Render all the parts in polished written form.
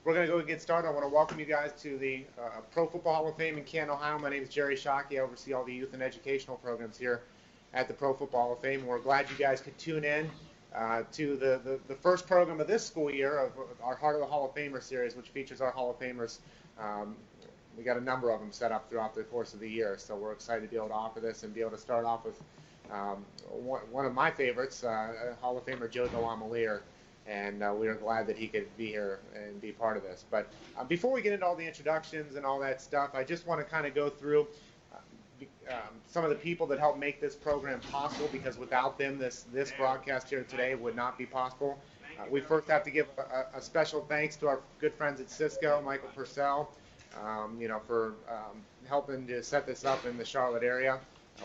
we're going to go and get started. I want to welcome you guys to the Pro Football Hall of Fame in Canton, Ohio. My name is Jerry Shockey. I oversee all the youth and educational programs here at the Pro Football Hall of Fame. We're glad you guys could tune in to the first program of this school year of our Heart of the Hall of Famer series, which features our Hall of Famers. We got a number of them set up throughout the course of the year, so we're excited to be able to offer this and be able to start off with one of my favorites, Hall of Famer Joe DeLamielleure, and we are glad that he could be here and be part of this. But before we get into all the introductions and all that stuff, I just want to kind of go through some of the people that helped make this program possible, because without them, this broadcast here today would not be possible. We first have to give a special thanks to our good friends at Cisco, Michael Purcell, for helping to set this up in the Charlotte area.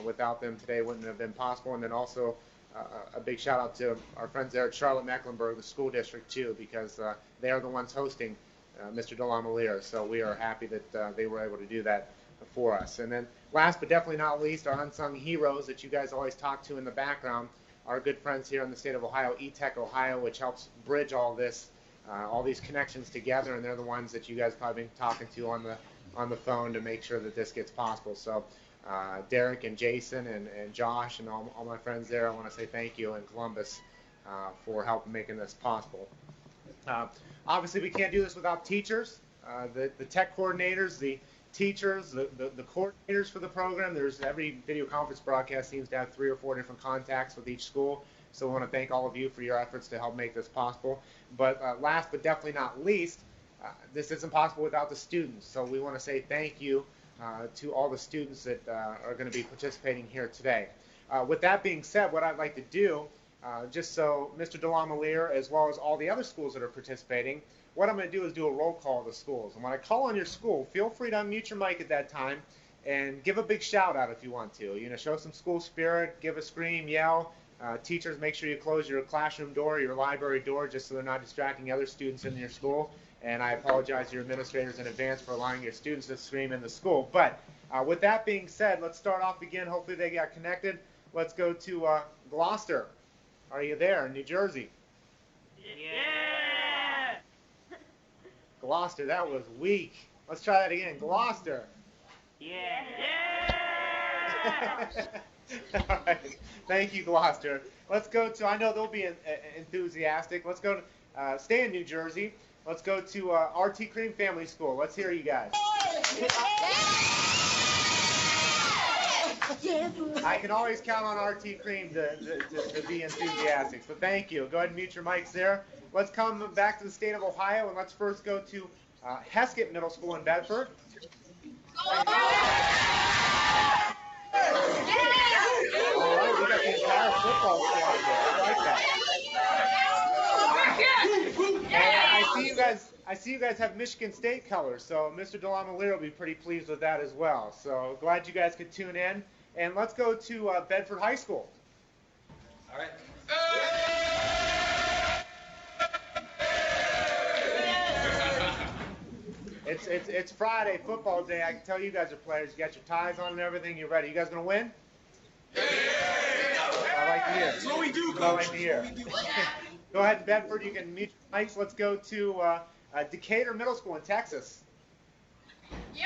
Without them, today wouldn't have been possible. And then also a big shout out to our friends there at Charlotte-Mecklenburg, the school district too, because they are the ones hosting Mr. DeLamielleure. So we are happy that they were able to do that for us. And then last but definitely not least, our unsung heroes that you guys always talk to in the background, our good friends here in the state of Ohio, eTech Ohio, which helps bridge all this, all these connections together, and they're the ones that you guys probably been talking to on the phone to make sure that this gets possible. So Derek and Jason and Josh and all my friends there, I want to say thank you in Columbus for helping making this possible. Obviously, we can't do this without teachers, the tech coordinators, the teachers, the coordinators for the program. There's every video conference broadcast seems to have 3 or 4 different contacts with each school. So we want to thank all of you for your efforts to help make this possible. But last but definitely not least, this isn't possible without the students. So we want to say thank you to all the students that are going to be participating here today. With that being said, what I'd like to do, just so Mr. DeLamielleure, as well as all the other schools that are participating, what I'm going to do is do a roll call of the schools. And when I call on your school, feel free to unmute your mic at that time and give a big shout out if you want to. Show some school spirit, give a scream, yell. Teachers, make sure you close your classroom door, your library door, just so they're not distracting other students in your school. And I apologize to your administrators in advance for allowing your students to scream in the school. But with that being said, let's start off again. Hopefully they got connected. Let's go to Gloucester. Are you there in New Jersey? Yeah! Gloucester, that was weak. Let's try that again. Gloucester. Yeah! All right. Thank you, Gloucester. Let's go to, I know they'll be enthusiastic. Let's go to, stay in New Jersey. Let's go to RT Cream Family School. Let's hear you guys. I can always count on RT Cream to be enthusiastic, so thank you. Go ahead and mute your mics there. Let's come back to the state of Ohio, and let's first go to Heskett Middle School in Bedford. All right, we got the entire football squad there. I like that. And I see you guys have Michigan State colors, so Mr. DeLamielleure will be pretty pleased with that as well. So glad you guys could tune in. And let's go to Bedford High School. All right. It's Friday, football day. I can tell you guys are players. You got your ties on and everything. You're ready. You guys gonna win? Yeah. I like to hear. That's what we do, Coach. I like to hear. Go ahead, Bedford. You can mute your mics. Let's go to Decatur Middle School in Texas. Yeah!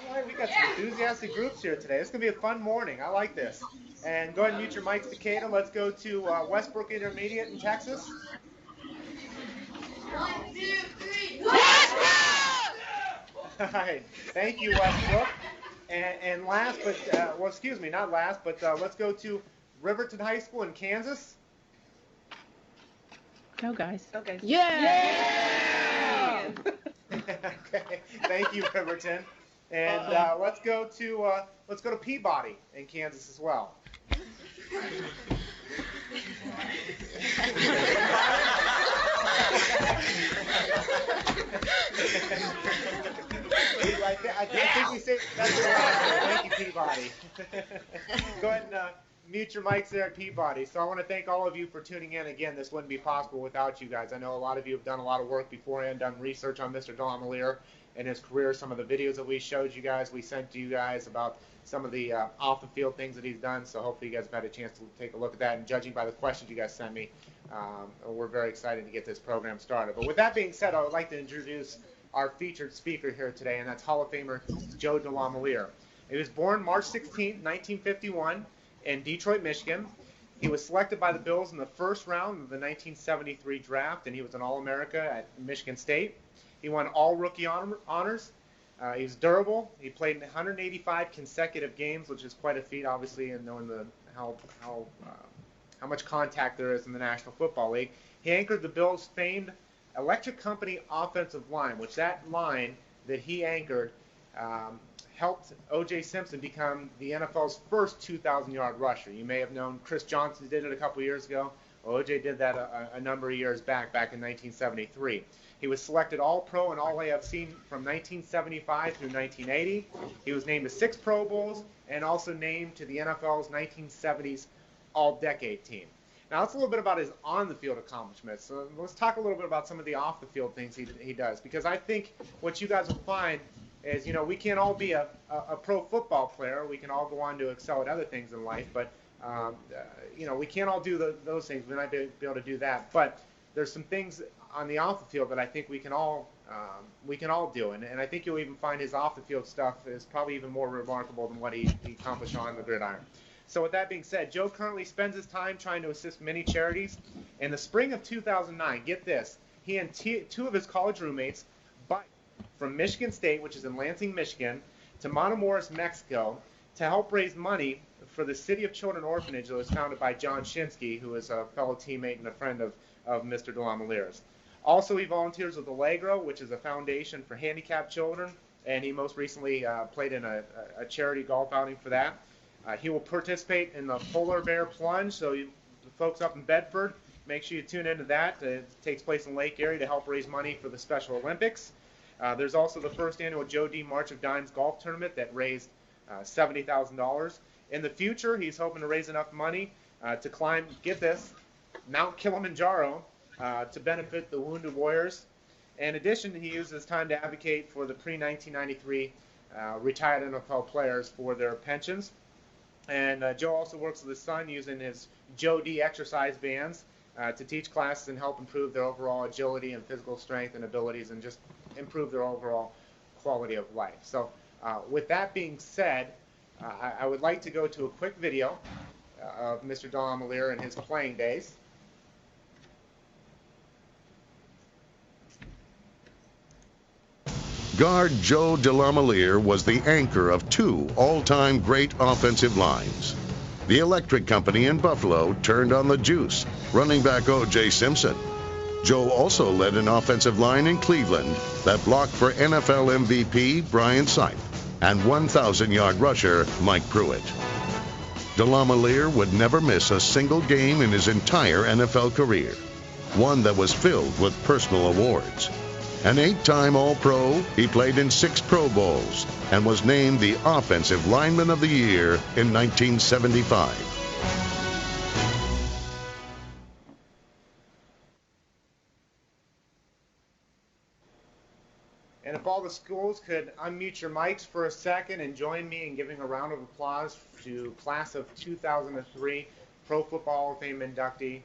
All right, we got some enthusiastic groups here today. It's going to be a fun morning. I like this. And go ahead and mute your mics, Decatur. Let's go to Westbrook Intermediate in Texas. 1, 2, 3, All right. Thank you, Westbrook. And last, but, well, excuse me, not last, but let's go to Riverton High School in Kansas. No, guys. Okay. Yeah! Okay. Thank you, Riverton. And let's go to Peabody in Kansas as well. I think we say that's the last one. Thank you, Peabody. Go ahead and mute your mics there at Peabody. So I want to thank all of you for tuning in. Again, this wouldn't be possible without you guys. I know a lot of you have done a lot of work beforehand, done research on Mr. DeLamielleure and his career. Some of the videos that we showed you guys, we sent to you guys about some of the off-the-field things that he's done. So hopefully you guys have had a chance to take a look at that. And judging by the questions you guys sent me, we're very excited to get this program started. But with that being said, I would like to introduce our featured speaker here today, and that's Hall of Famer Joe DeLamielleure. He was born March 16, 1951, in Detroit, Michigan. He was selected by the Bills in the first round of the 1973 draft, and he was an All-America at Michigan State. He won all rookie honors. He was durable. He played in 185 consecutive games, which is quite a feat, obviously, in knowing how much contact there is in the National Football League. He anchored the Bills' famed Electric Company offensive line, which that line that he anchored helped O.J. Simpson become the NFL's first 2,000-yard rusher. You may have known Chris Johnson did it a couple years ago. O.J. did that a number of years back in 1973. He was selected All-Pro and All-AFC from 1975 through 1980. He was named to 6 Pro Bowls and also named to the NFL's 1970s All-Decade team. Now, that's a little bit about his on-the-field accomplishments. So let's talk a little bit about some of the off-the-field things he does, because I think what you guys will find is, we can't all be a pro football player. We can all go on to excel at other things in life, but, we can't all do those things. We might be able to do that. But there's some things on the off-the-field that I think we can all do. And I think you'll even find his off-the-field stuff is probably even more remarkable than what he accomplished on the gridiron. So with that being said, Joe currently spends his time trying to assist many charities. In the spring of 2009, get this, he and 2 of his college roommates biked from Michigan State, which is in Lansing, Michigan, to Matamoros, Mexico, to help raise money for the City of Children Orphanage that was founded by John Shinsky, who is a fellow teammate and a friend of Mr. DeLamielleure's. Also, he volunteers with Allegro, which is a foundation for handicapped children, and he most recently played in a charity golf outing for that. He will participate in the Polar Bear Plunge, so the folks up in Bedford, make sure you tune into that. It takes place in Lake Erie to help raise money for the Special Olympics. There's also the first annual Joe D. March of Dimes golf tournament that raised $70,000. In the future, he's hoping to raise enough money to climb, get this, Mount Kilimanjaro to benefit the wounded warriors. In addition, he uses his time to advocate for the pre-1993 retired NFL players for their pensions. And Joe also works with his son using his Joe D exercise bands to teach classes and help improve their overall agility and physical strength and abilities and just improve their overall quality of life. So with that being said, I would like to go to a quick video of Mr. DeLamielleure and his playing days. Guard Joe DeLamielleure was the anchor of 2 all-time great offensive lines. The Electric Company in Buffalo turned on the juice, running back O.J. Simpson. Joe also led an offensive line in Cleveland that blocked for NFL MVP Brian Sipe and 1,000-yard rusher Mike Pruitt. DeLamielleure would never miss a single game in his entire NFL career, one that was filled with personal awards. An 8-time All-Pro, he played in 6 Pro Bowls and was named the Offensive Lineman of the Year in 1975. And if all the schools could unmute your mics for a second and join me in giving a round of applause to class of 2003 Pro Football Hall of Fame inductee,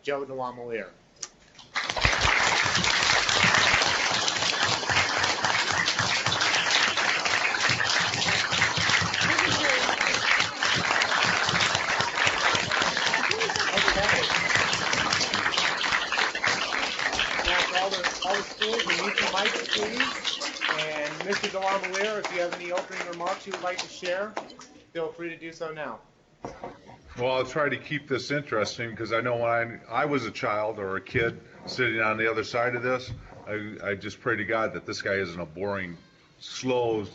Joe DeLamielleure. All the schools, and mute your mics, please. And Mr. DeLamielleure, if you have any opening remarks you would like to share, feel free to do so now. Well, I'll try to keep this interesting because I know when I was a child or a kid sitting on the other side of this, I just pray to God that this guy isn't a boring, slow,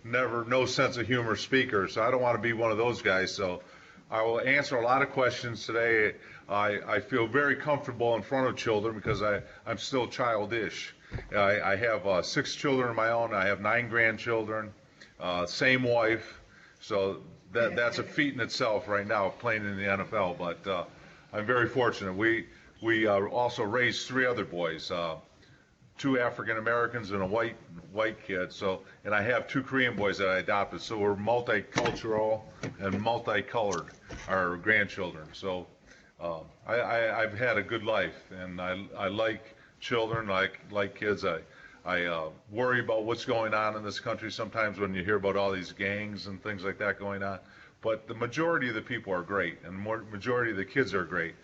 no sense of humor speaker. So I don't want to be one of those guys. So I will answer a lot of questions today. I feel very comfortable in front of children because I'm still childish. I have 6 children of my own. I have 9 grandchildren, same wife. So that's a feat in itself right now, playing in the NFL. But I'm very fortunate. We also raised 3 other boys, 2 African Americans and a white kid. So, and I have 2 Korean boys that I adopted. So we're multicultural and multicolored, our grandchildren. So I've had a good life, and I like children, like kids. I worry about what's going on in this country sometimes when you hear about all these gangs and things like that going on. But the majority of the people are great, and the majority of the kids are great.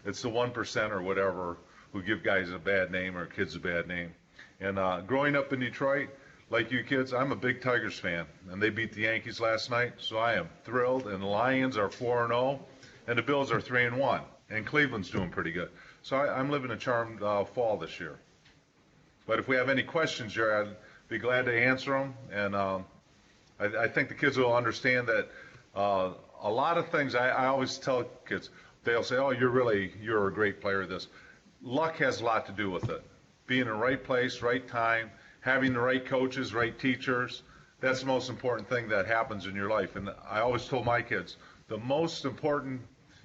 It's the 1% or whatever who give guys a bad name or kids a bad name. And growing up in Detroit, like you kids, I'm a big Tigers fan, and they beat the Yankees last night, so I am thrilled. And the Lions are 4-0, and the Bills are 3-1, and Cleveland's doing pretty good. So I'm living a charmed fall this year. But if we have any questions, Jerry, I'd be glad to answer them. And I think the kids will understand that a lot of things, I always tell kids, they'll say, oh, you're a great player, this. Luck has a lot to do with it. Being in the right place, right time, having the right coaches, right teachers, that's the most important thing that happens in your life. And I always told my kids, the most important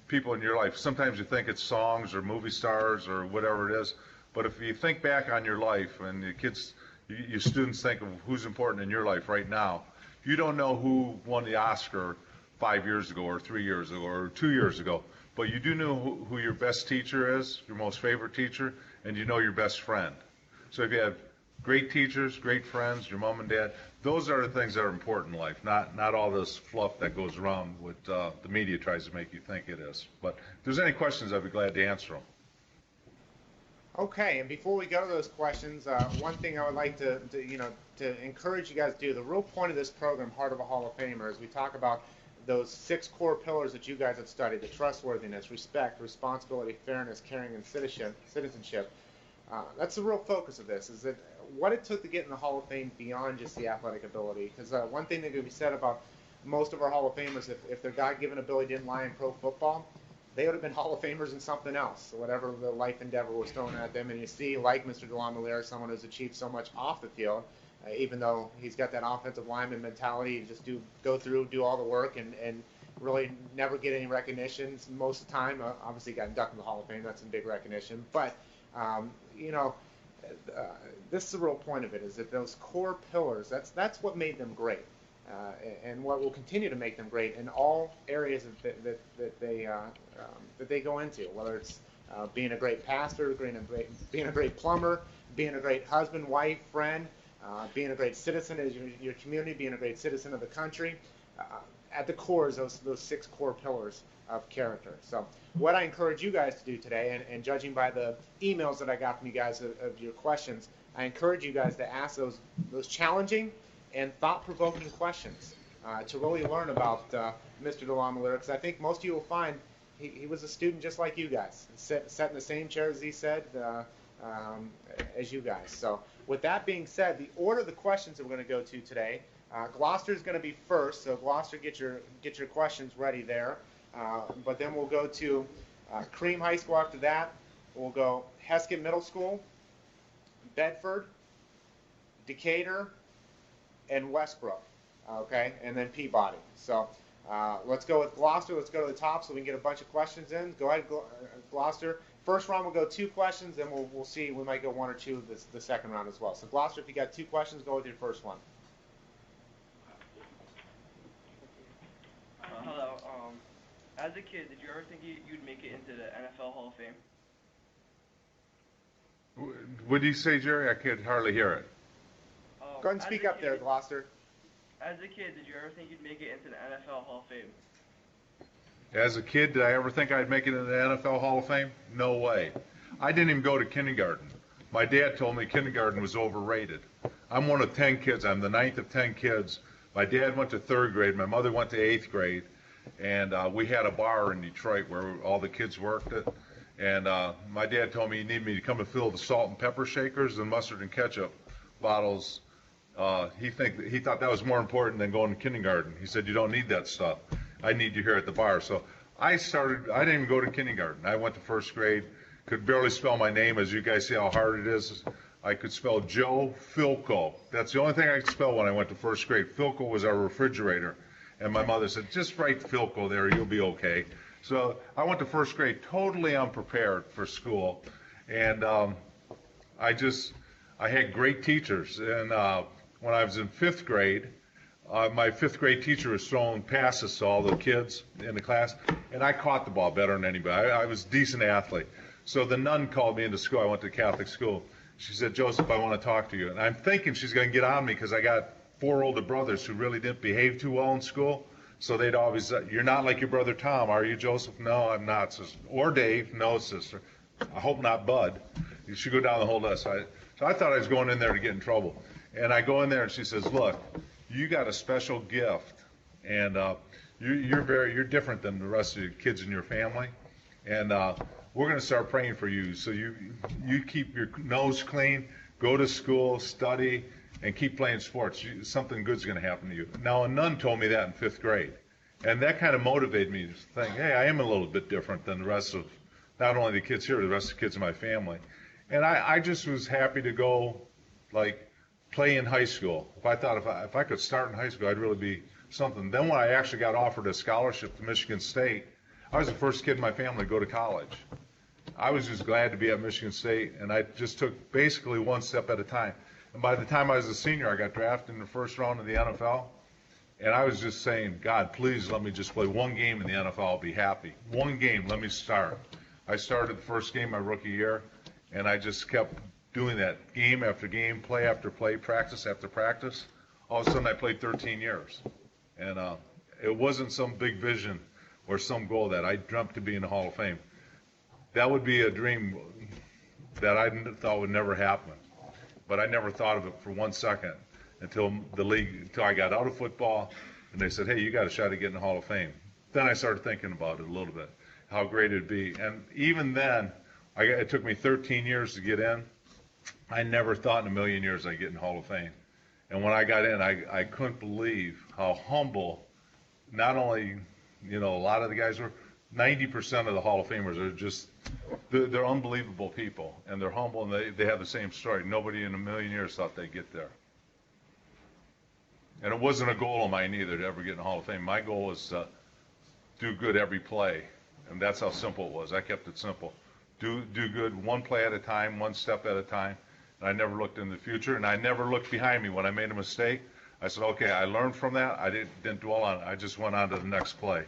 people in your life, sometimes you think it's songs or movie stars or whatever it is, but if you think back on your life, and your kids, you students think of who's important in your life right now, you don't know who won the Oscar 5 years ago or 3 years ago or 2 years ago, but you do know who your best teacher is, your most favorite teacher, and you know your best friend. So if you have great teachers, great friends, your mom and dad, those are the things that are important in life, not all this fluff that goes around what the media tries to make you think it is. But if there's any questions, I'd be glad to answer them. Okay, and before we go to those questions, one thing I would like to encourage you guys to do, the real point of this program, Heart of a Hall of Famer, is we talk about those 6 core pillars that you guys have studied: the trustworthiness, respect, responsibility, fairness, caring, and citizenship. That's the real focus of this, is that what it took to get in the Hall of Fame beyond just the athletic ability. Because one thing that could be said about most of our Hall of Famers, if their God-given ability didn't lie in pro football, they would have been Hall of Famers in something else, whatever the life endeavor was thrown at them. And you see, like Mr. DeLamielleure, someone who's achieved so much off the field, even though he's got that offensive lineman mentality, you just go through, do all the work, and really never get any recognition most of the time. Obviously, he got inducted in the Hall of Fame. That's some big recognition. But, this is the real point of it, is that those core pillars, that's what made them great. And what will continue to make them great in all areas that they go into, whether it's being a great pastor, being a great plumber, being a great husband, wife, friend, being a great citizen of your community, being a great citizen of the country. At the core is those 6 core pillars of character. So what I encourage you guys to do today, and judging by the emails that I got from you guys of your questions, I encourage you guys to ask those challenging and thought-provoking questions to really learn about Mr. DeLamielleure, because I think most of you will find he was a student just like you guys, sat in the same chair as he said, as you guys. So with that being said, the order of the questions that we're going to go to today, Gloucester is going to be first, so Gloucester, get your questions ready there. But then we'll go to Cream High School after that. We'll go Heskett Middle School, Bedford, Decatur, and Westbrook, okay, and then Peabody. So let's go with Gloucester. Let's go to the top so we can get a bunch of questions in. Go ahead, Gloucester. First round we'll go 2 questions, then we'll see. We might go 1 or 2 the second round as well. So Gloucester, if you got 2 questions, go with your first one. Hello. As a kid, did you ever think you'd make it into the NFL Hall of Fame? What did you say, Jerry? I could hardly hear it. Go ahead and speak up there, Gloucester. As a kid, did you ever think you'd make it into the NFL Hall of Fame? As a kid, did I ever think I'd make it into the NFL Hall of Fame? No way. I didn't even go to kindergarten. My dad told me kindergarten was overrated. I'm one of 10 kids. I'm the 9th of 10 kids. My dad went to 3rd grade. My mother went to 8th grade. And we had a bar in Detroit where all the kids worked at. And my dad told me he needed me to come and fill the salt and pepper shakers and mustard and ketchup bottles. He thought that was more important than going to kindergarten. He said, you don't need that stuff. I need you here at the bar. So I didn't even go to kindergarten. I went to 1st grade, could barely spell my name, as you guys see how hard it is. I could spell Joe Philco. That's the only thing I could spell when I went to 1st grade. Philco was our refrigerator. And my mother said, just write Philco there, you'll be okay. So I went to first grade totally unprepared for school. And I had great teachers. And when I was in fifth grade, my fifth grade teacher was throwing passes to all the kids in the class, and I caught the ball better than anybody. I was a decent athlete. So the nun called me into school. I went to Catholic school. She said, Joseph, I want to talk to you. And I'm thinking she's going to get on me because I got 4 older brothers who really didn't behave too well in school. So they'd always, you're not like your brother Tom, are you, Joseph? No, I'm not, sister. Or Dave? No, sister. I hope not, Bud. You should go down the whole list. So I thought I was going in there to get in trouble. And I go in there and she says, look, you got a special gift, and you're different than the rest of the kids in your family, and we're going to start praying for you. So you keep your nose clean, go to school, study, and keep playing sports. Something good's going to happen to you. Now, a nun told me that in fifth grade, and that kind of motivated me to think, hey, I am a little bit different than the rest of not only the kids here, the rest of the kids in my family. And I just was happy to go, like, play in high school. I thought if I could start in high school, I'd really be something. Then when I actually got offered a scholarship to Michigan State, I was the first kid in my family to go to college. I was just glad to be at Michigan State, and I just took basically one step at a time. And by the time I was a senior, I got drafted in the first round of the NFL, and I was just saying, God, please let me just play one game in the NFL. I'll be happy. One game, let me start. I started the first game my rookie year, and I just kept doing that game after game, play after play, practice after practice. All of a sudden, I played 13 years. And it wasn't some big vision or some goal that I dreamt to be in the Hall of Fame. That would be a dream that I thought would never happen. But I never thought of it for 1 second until I got out of football, and they said, hey, you got a shot at getting the Hall of Fame. Then I started thinking about it a little bit, how great it'd be. And even then, it took me 13 years to get in. I never thought in a million years I'd get in Hall of Fame. And when I got in, I couldn't believe how humble, not only, a lot of the guys were, 90% of the Hall of Famers are just, they're unbelievable people. And they're humble, and they have the same story. Nobody in a million years thought they'd get there. And it wasn't a goal of mine either to ever get in the Hall of Fame. My goal was to do good every play. And that's how simple it was. I kept it simple. Do good one play at a time, one step at a time. And I never looked in the future, and I never looked behind me when I made a mistake. I said, okay, I learned from that. I didn't dwell on it. I just went on to the next play.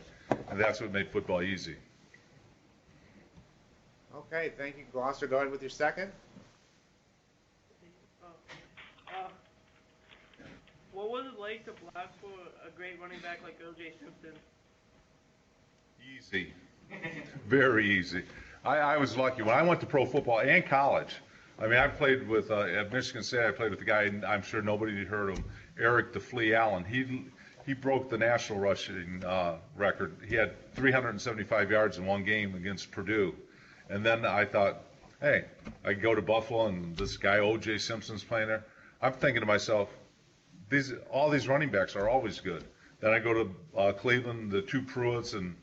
And that's what made football easy. Okay, thank you, Gloucester. Go ahead with your second. What was it like to block for a great running back like O.J. Simpson? Easy. Very easy. I was lucky. When I went to pro football and college, I mean, I played with, at Michigan State, I played with a guy, I'm sure nobody had heard of him, Eric the Flea Allen. He broke the national rushing record. He had 375 yards in one game against Purdue. And then I thought, hey, I go to Buffalo, and this guy, O.J. Simpson's playing there. I'm thinking to myself, all these running backs are always good. Then I go to Cleveland, the two Pruitts and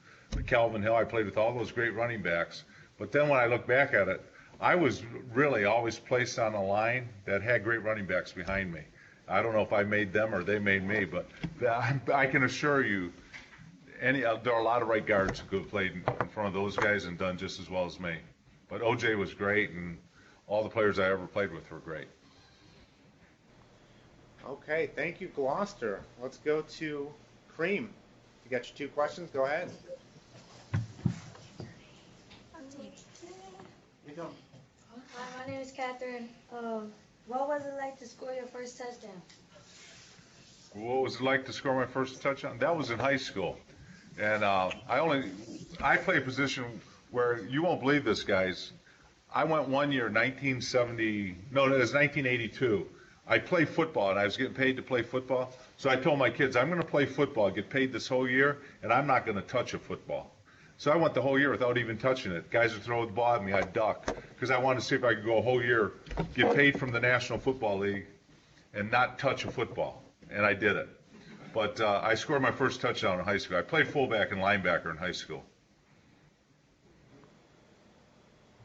Calvin Hill. I played with all those great running backs. But then when I look back at it, I was really always placed on a line that had great running backs behind me. I don't know if I made them or they made me, but I can assure you, there are a lot of right guards who could have played in front of those guys and done just as well as me. But O.J. was great, and all the players I ever played with were great. Okay, thank you, Gloucester. Let's go to Cream. You got your 2 questions? Go ahead. Hi, my name is Catherine. What was it like to score your first touchdown? What was it like to score my first touchdown? That was in high school. And I play a position where you won't believe this, guys. I went one year, 1982. I played football, and I was getting paid to play football. So I told my kids, I'm going to play football, get paid this whole year, and I'm not going to touch a football. So I went the whole year without even touching it. Guys would throw the ball at me, I'd duck, because I wanted to see if I could go a whole year, get paid from the National Football League, and not touch a football. And I did it. But I scored my first touchdown in high school. I played fullback and linebacker in high school.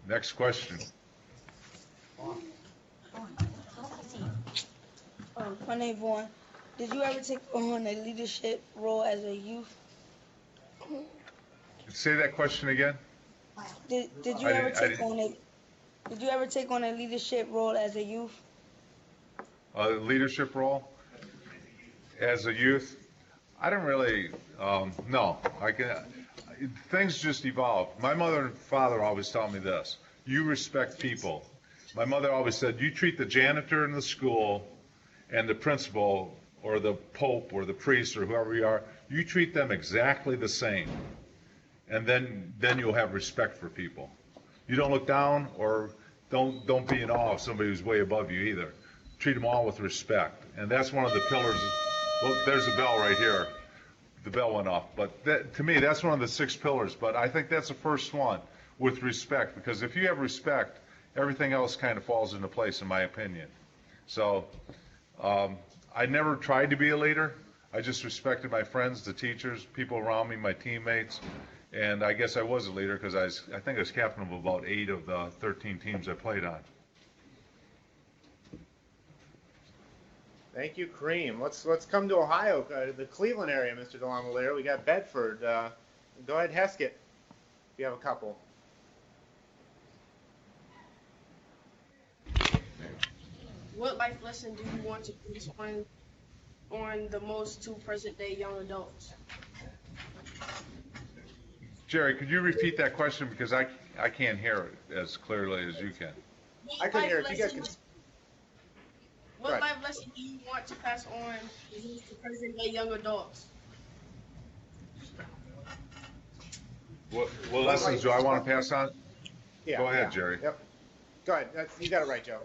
Next question. My name is Vaughn. Did you ever take on a leadership role as a youth? Say that question again. Did you I ever didn't- I take on a Did you ever take on a leadership role as a youth? A leadership role as a youth? I don't really. No, things just evolve. My mother and father always taught me this: you respect people. My mother always said, you treat the janitor in the school and the principal or the pope or the priest or whoever you are, you treat them exactly the same, and then you'll have respect for people. You don't look down or don't be in awe of somebody who's way above you either. Treat them all with respect, and that's one of the pillars. Well, there's a bell right here. The bell went off, but to me, that's one of the 6 pillars. But I think that's the first one, with respect, because if you have respect, everything else kind of falls into place, in my opinion. So I never tried to be a leader. I just respected my friends, the teachers, people around me, my teammates, and I guess I was a leader because I think I was captain of about 8 of the 13 teams I played on. Thank you, Kareem. Let's come to Ohio, the Cleveland area, Mr. DeLamielleure. We got Bedford. Go ahead, Heskett, if you have a couple. What life lesson do you want to pass on the most to present-day young adults? Jerry, could you repeat that question, because I can't hear it as clearly as you can. I couldn't hear it. You guys can. What life lesson do you want to pass on to present-day young adults? What lessons do I want to pass on? Yeah, Go ahead, yeah. Jerry. Yep. Go ahead. You got it right, Joe.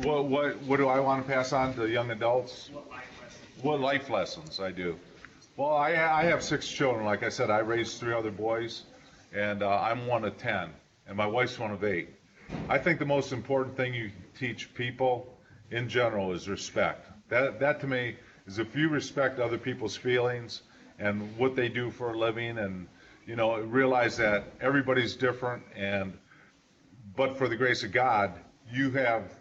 What do I want to pass on to young adults? What life lessons I do? Well, I have 6 children. Like I said, I raised 3 other boys, and I'm one of 10, and my wife's one of 8. I think the most important thing you teach people in general is respect. That to me is, if you respect other people's feelings and what they do for a living, and realize that everybody's different, but for the grace of God, you have,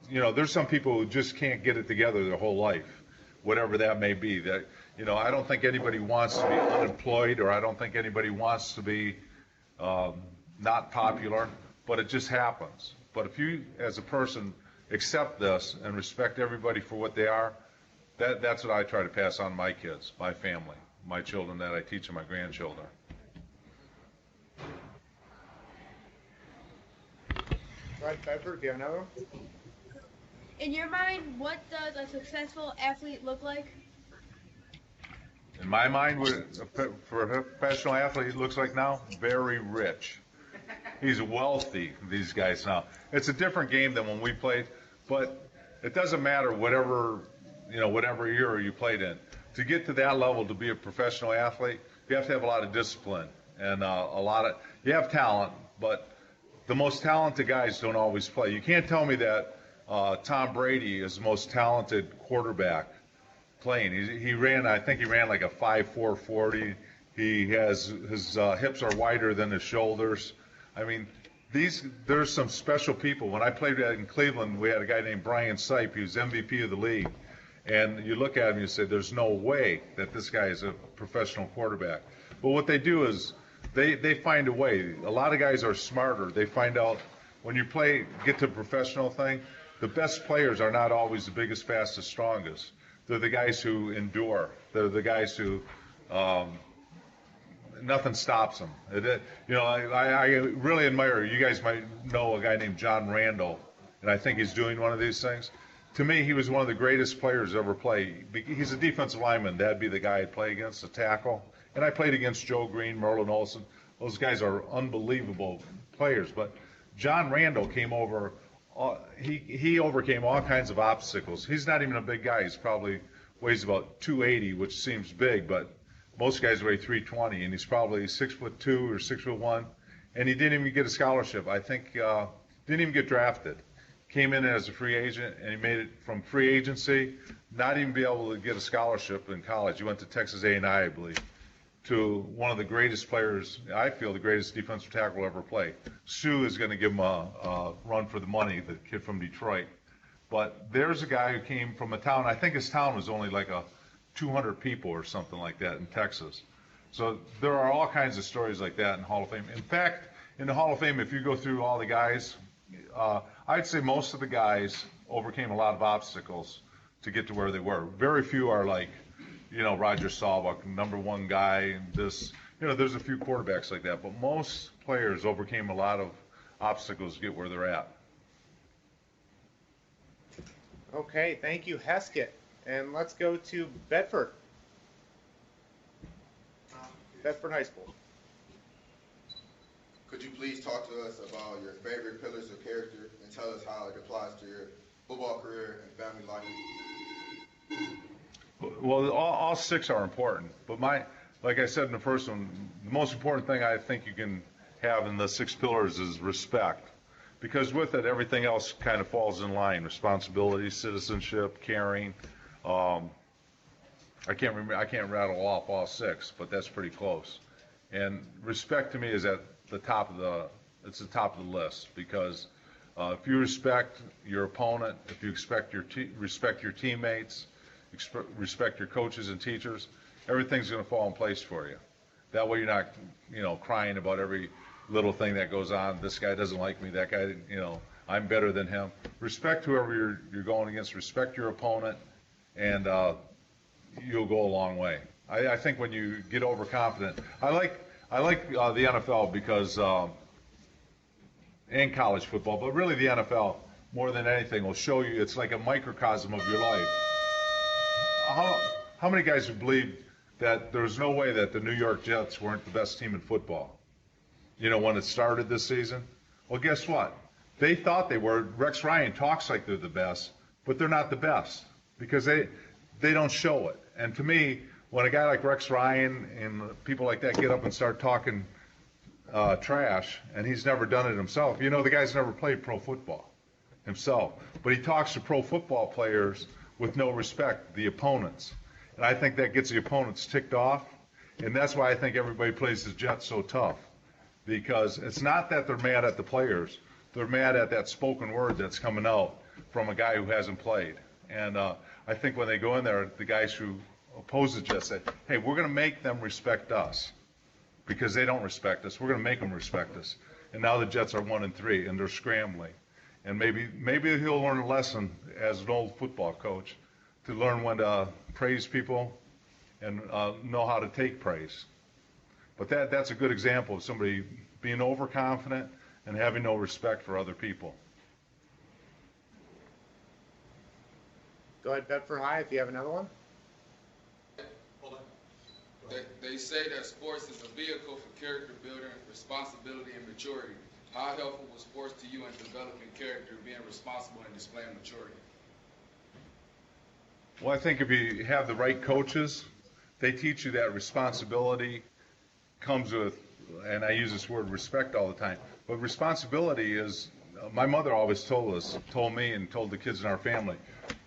there's some people who just can't get it together their whole life, whatever that may be. That I don't think anybody wants to be unemployed, or I don't think anybody wants to be not popular, but it just happens. But if you, as a person, accept this and respect everybody for what they are, that's what I try to pass on to my kids, my family, my children that I teach, and my grandchildren. Right, Bedford, do you have another one? In your mind, what does a successful athlete look like? In my mind, for a professional athlete, he looks like now very rich. He's wealthy, these guys now. It's a different game than when we played, but it doesn't matter whatever era you played in. To get to that level, to be a professional athlete, you have to have a lot of discipline and you have talent, but the most talented guys don't always play. You can't tell me that Tom Brady is the most talented quarterback playing. I think he ran like a 5.4 40. His hips are wider than his shoulders. I mean, there's some special people. When I played in Cleveland, we had a guy named Brian Sipe. He was MVP of the league. And you look at him and you say, there's no way that this guy is a professional quarterback. But what they do is they find a way. A lot of guys are smarter. They find out when you get to the professional thing, the best players are not always the biggest, fastest, strongest. They're the guys who endure. They're the guys who nothing stops them. I really admire, you guys might know a guy named John Randall, and I think he's doing one of these things. To me, he was one of the greatest players to ever play. He's a defensive lineman. That'd be the guy I'd play against, a tackle. And I played against Joe Green, Merlin Olsen. Those guys are unbelievable players. But John Randall came over. He overcame all kinds of obstacles. He's not even a big guy. He's probably weighs about 280, which seems big, but most guys weigh 320, and he's probably 6'2" or 6'1", and he didn't even get a scholarship. I think didn't even get drafted. Came in as a free agent, and he made it from free agency, not even be able to get a scholarship in college. He went to Texas A&I, I believe, to one of the greatest players, I feel the greatest defensive tackle ever play. Sue is going to give him a run for the money, the kid from Detroit. But there's a guy who came from a town, I think his town was only like 200 people or something like that in Texas. So there are all kinds of stories like that in Hall of Fame. In fact, in the Hall of Fame, if you go through all the guys, I'd say most of the guys overcame a lot of obstacles to get to where they were. Very few are like, Roger Staubach, number one guy, and this, there's a few quarterbacks like that, but most players overcame a lot of obstacles to get where they're at. Okay, thank you, Heskett. And let's go to Bedford. Bedford High School. Could you please talk to us about your favorite pillars of character and tell us how it applies to your football career and family life? Well, all 6 are important, but like I said in the first one, the most important thing I think you can have in the 6 pillars is respect, because with it, everything else kind of falls in line: responsibility, citizenship, caring. I can't rattle off all 6, but that's pretty close. And respect to me is at the top of the list, because if you respect your opponent, if you respect your teammates, respect your coaches and teachers, everything's going to fall in place for you. That way you're not, crying about every little thing that goes on. This guy doesn't like me. That guy, I'm better than him. Respect whoever you're going against. Respect your opponent, and you'll go a long way. I think when you get overconfident, I like the NFL because, and college football, but really the NFL more than anything will show you. It's like a microcosm of your life. How many guys have believed that there was no way that the New York Jets weren't the best team in football? When it started this season? Well, guess what? They thought they were. Rex Ryan talks like they're the best, but they're not the best because they don't show it. And to me, when a guy like Rex Ryan and people like that get up and start talking trash, and he's never done it himself, the guy's never played pro football himself, but he talks to pro football players with no respect, the opponents. And I think that gets the opponents ticked off, and that's why I think everybody plays the Jets so tough, because it's not that they're mad at the players, they're mad at that spoken word that's coming out from a guy who hasn't played. And I think when they go in there, the guys who oppose the Jets say, hey, we're going to make them respect us because they don't respect us. We're going to make them respect us. And now the Jets are 1-3, and they're scrambling. And maybe he'll learn a lesson as an old football coach to learn when to praise people and know how to take praise. But that's a good example of somebody being overconfident and having no respect for other people. Go ahead, Bedford High, if you have another one. Hold on. They say that sports is a vehicle for character building, responsibility, and maturity. How helpful was sports to you in developing character, being responsible, and displaying maturity? Well, I think if you have the right coaches, they teach you that responsibility comes with, and I use this word respect all the time, but responsibility is, my mother always told me and told the kids in our family,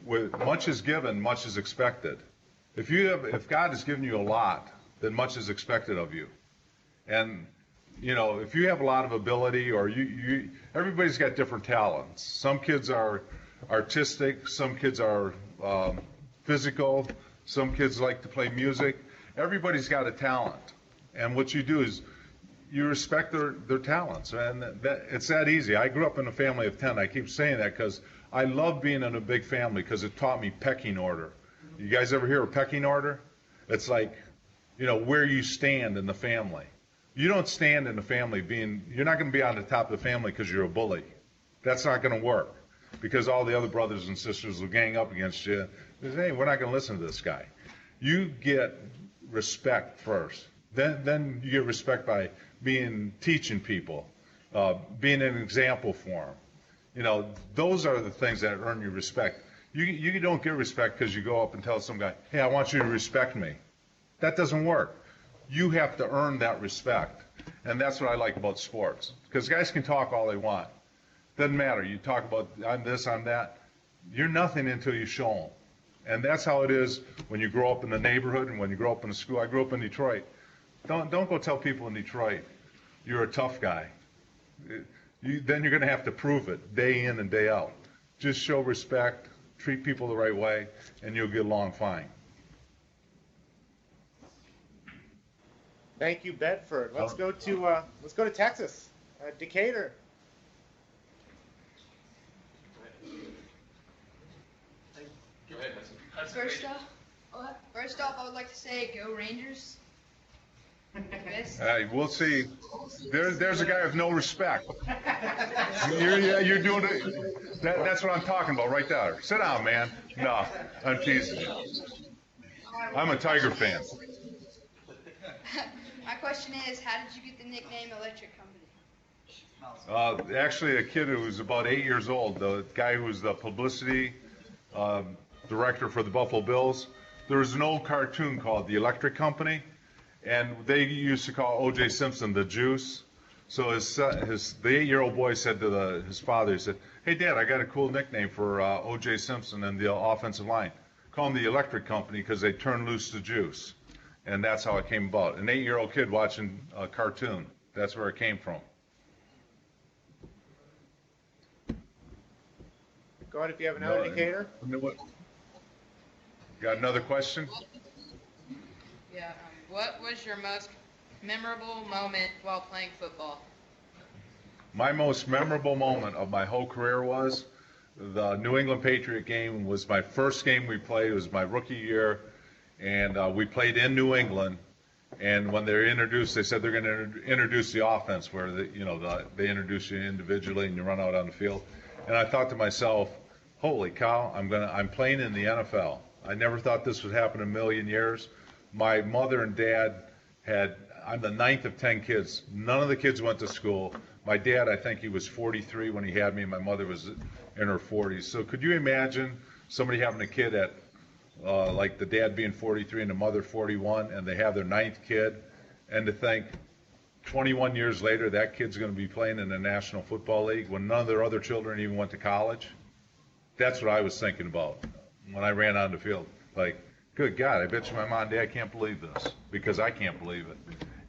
with much is given, much is expected. If God has given you a lot, then much is expected of you. And if you have a lot of ability, or everybody's got different talents. Some kids are artistic, some kids are physical, some kids like to play music. Everybody's got a talent. And what you do is you respect their talents. And it's that easy. I grew up in a family of 10. I keep saying that because I love being in a big family because it taught me pecking order. You guys ever hear of pecking order? It's like, where you stand in the family. You don't stand in the family you're not going to be on the top of the family because you're a bully. That's not going to work because all the other brothers and sisters will gang up against you. Hey, we're not going to listen to this guy. You get respect first. Then you get respect by teaching people, being an example for them. Those are the things that earn you respect. You don't get respect because you go up and tell some guy, hey, I want you to respect me. That doesn't work. You have to earn that respect. And that's what I like about sports. Because guys can talk all they want. Doesn't matter. You talk about I'm this, I'm that. You're nothing until you show them. And that's how it is when you grow up in the neighborhood and when you grow up in the school. I grew up in Detroit. Don't go tell people in Detroit you're a tough guy. Then you're going to have to prove it day in and day out. just show respect, treat people the right way, and you'll get along fine. Thank you, Bedford. Let's go to Texas, Decatur. First off, I would like to say go Rangers. We'll see. There's a guy with no respect. You're doing it. That's what I'm talking about right there. Sit down, man. No, I'm teasing you. I'm a Tiger fan. My question is, how did you get the nickname Electric Company? Actually, a kid who was about 8 years old, the guy who was the publicity director for the Buffalo Bills, there was an old cartoon called The Electric Company, and they used to call O.J. Simpson the Juice. So the 8-year-old boy said to his father, he said, "Hey, Dad, I got a cool nickname for O.J. Simpson and the offensive line. Call him the Electric Company because they turn loose the juice." And that's how it came about. An 8-year-old kid watching a cartoon. That's where it came from. Go ahead if you have another indicator. Got another question? Yeah. What was your most memorable moment while playing football? My most memorable moment of my whole career was the New England Patriot game. Was my first game we played. It was my rookie year, and we played in New England. And when they're introduced, they said they're going to introduce the offense, where they introduce you individually and you run out on the field. And I thought to myself, "Holy cow! I'm playing in the NFL." I never thought this would happen in a million years. My mother and dad I'm the 9th of 10 kids. None of the kids went to school. My dad, I think he was 43 when he had me, and my mother was in her 40s. So could you imagine somebody having a kid at, like the dad being 43 and the mother 41, and they have their 9th kid, and to think 21 years later that kid's going to be playing in the National Football League when none of their other children even went to college? That's what I was thinking about when I ran on the field. Like, good God, I bet you my mom and dad can't believe this, because I can't believe it.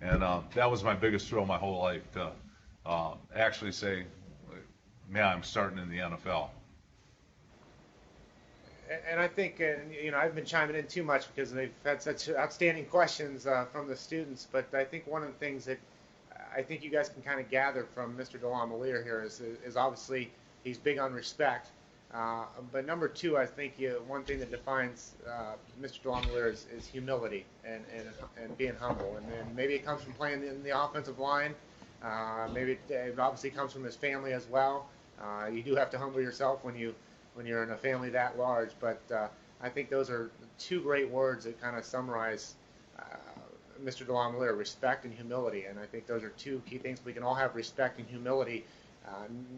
And that was my biggest thrill my whole life, to actually say, man, I'm starting in the NFL. And I think, I haven't been chiming in too much because they've had such outstanding questions from the students, but I think one of the things that I think you guys can kind of gather from Mr. DeLamielleure here is obviously he's big on respect. But number two, I think one thing that defines Mr. DeLamielleure is humility and being humble. And then maybe it comes from playing in the offensive line. Maybe it obviously comes from his family as well. You do have to humble yourself when you're in a family that large. But I think those are two great words that kind of summarize Mr. DeLamielleure: respect and humility. And I think those are two key things. We can all have respect and humility.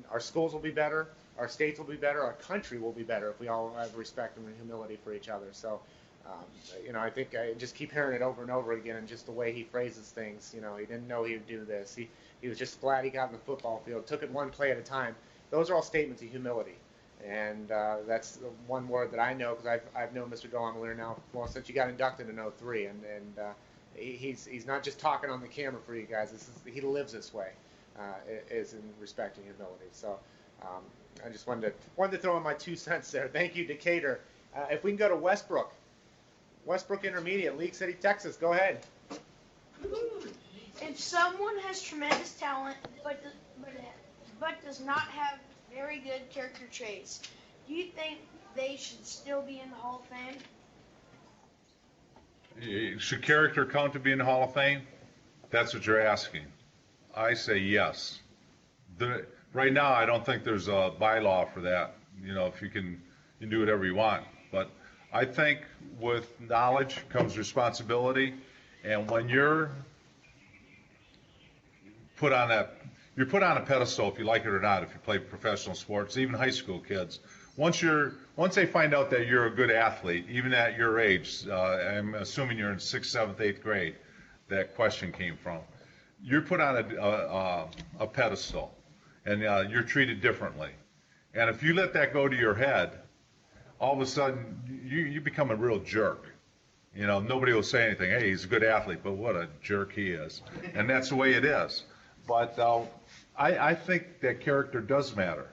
Our schools will be better. Our states will be better. Our country will be better if we all have respect and humility for each other. So, I think I just keep hearing it over and over again, and just the way he phrases things. He didn't know he would do this. He was just glad he got in the football field, took it one play at a time. Those are all statements of humility. And that's the one word that I know, because I've known Mr. DeLamielleure now, well, since you got inducted in 03. And he's not just talking on the camera for you guys. He lives this way, is in respect and humility. So I just wanted to throw in my 2 cents there. Thank you, Decatur. If we can go to Westbrook Intermediate, League City, Texas. Go ahead. If someone has tremendous talent but does not have very good character traits, do you think they should still be in the Hall of Fame? Should character count to be in the Hall of Fame? That's what you're asking. I say yes. Right now, I don't think there's a bylaw for that. If you can do whatever you want. But I think with knowledge comes responsibility, and when you're put on a pedestal, if you like it or not, if you play professional sports, even high school kids, once they find out that you're a good athlete, even at your age, I'm assuming you're in 6th, 7th, 8th grade, that question came from, you're put on a pedestal, and you're treated differently. And if you let that go to your head, all of a sudden you become a real jerk. Nobody will say anything. Hey, he's a good athlete, but what a jerk he is. And that's the way it is. But I think that character does matter.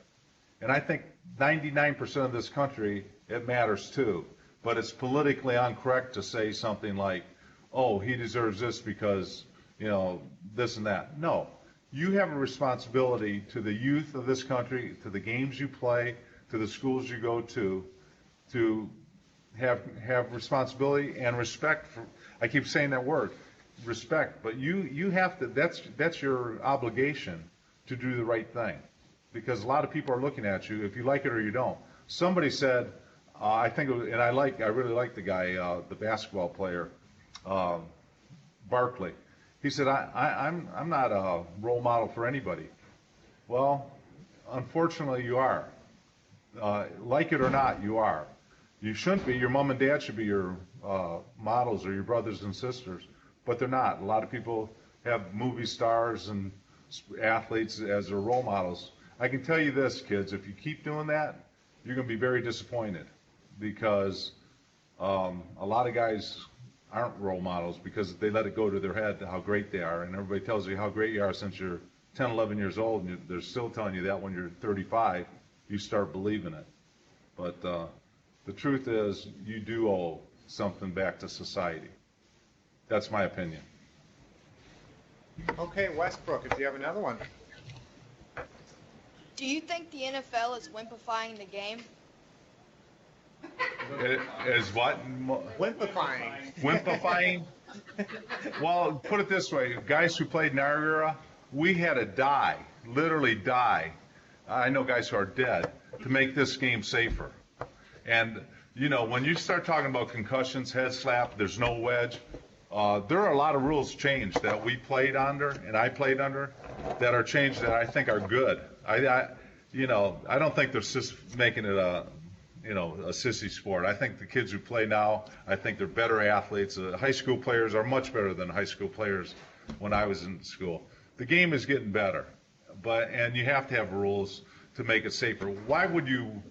And I think 99% of this country, it matters too. But it's politically incorrect to say something like, oh, he deserves this because, this and that. No. You have a responsibility to the youth of this country, to the games you play, to the schools you go to have responsibility and respect for, I keep saying that word, respect, but you have to, that's your obligation to do the right thing, because a lot of people are looking at you if you like it or you don't. Somebody said, I think it was, and I really like the guy, the basketball player, Barkley. He said, I'm not a role model for anybody. Well, unfortunately you are. Like it or not, you are. You shouldn't be. Your mom and dad should be your models or your brothers and sisters, but they're not. A lot of people have movie stars and athletes as their role models. I can tell you this, kids, if you keep doing that, you're going to be very disappointed, because a lot of guys aren't role models because they let it go to their head how great they are, and everybody tells you how great you are since you're 10, 11 years old, and they're still telling you that when you're 35, you start believing it. But the truth is, you do owe something back to society. That's my opinion. Okay, Westbrook, if you have another one. Do you think the NFL is wimpifying the game? As what? Wimpifying. Wimpifying? Well, put it this way. Guys who played in our era, we had to die, literally die. I know guys who are dead to make this game safer. And, when you start talking about concussions, head slap, there's no wedge, there are a lot of rules changed that we played under and I played under that are changed that I think are good. I don't think they're just making it a sissy sport. I think the kids who play now, I think they're better athletes. High school players are much better than high school players when I was in school. The game is getting better, and you have to have rules to make it safer. Why would you,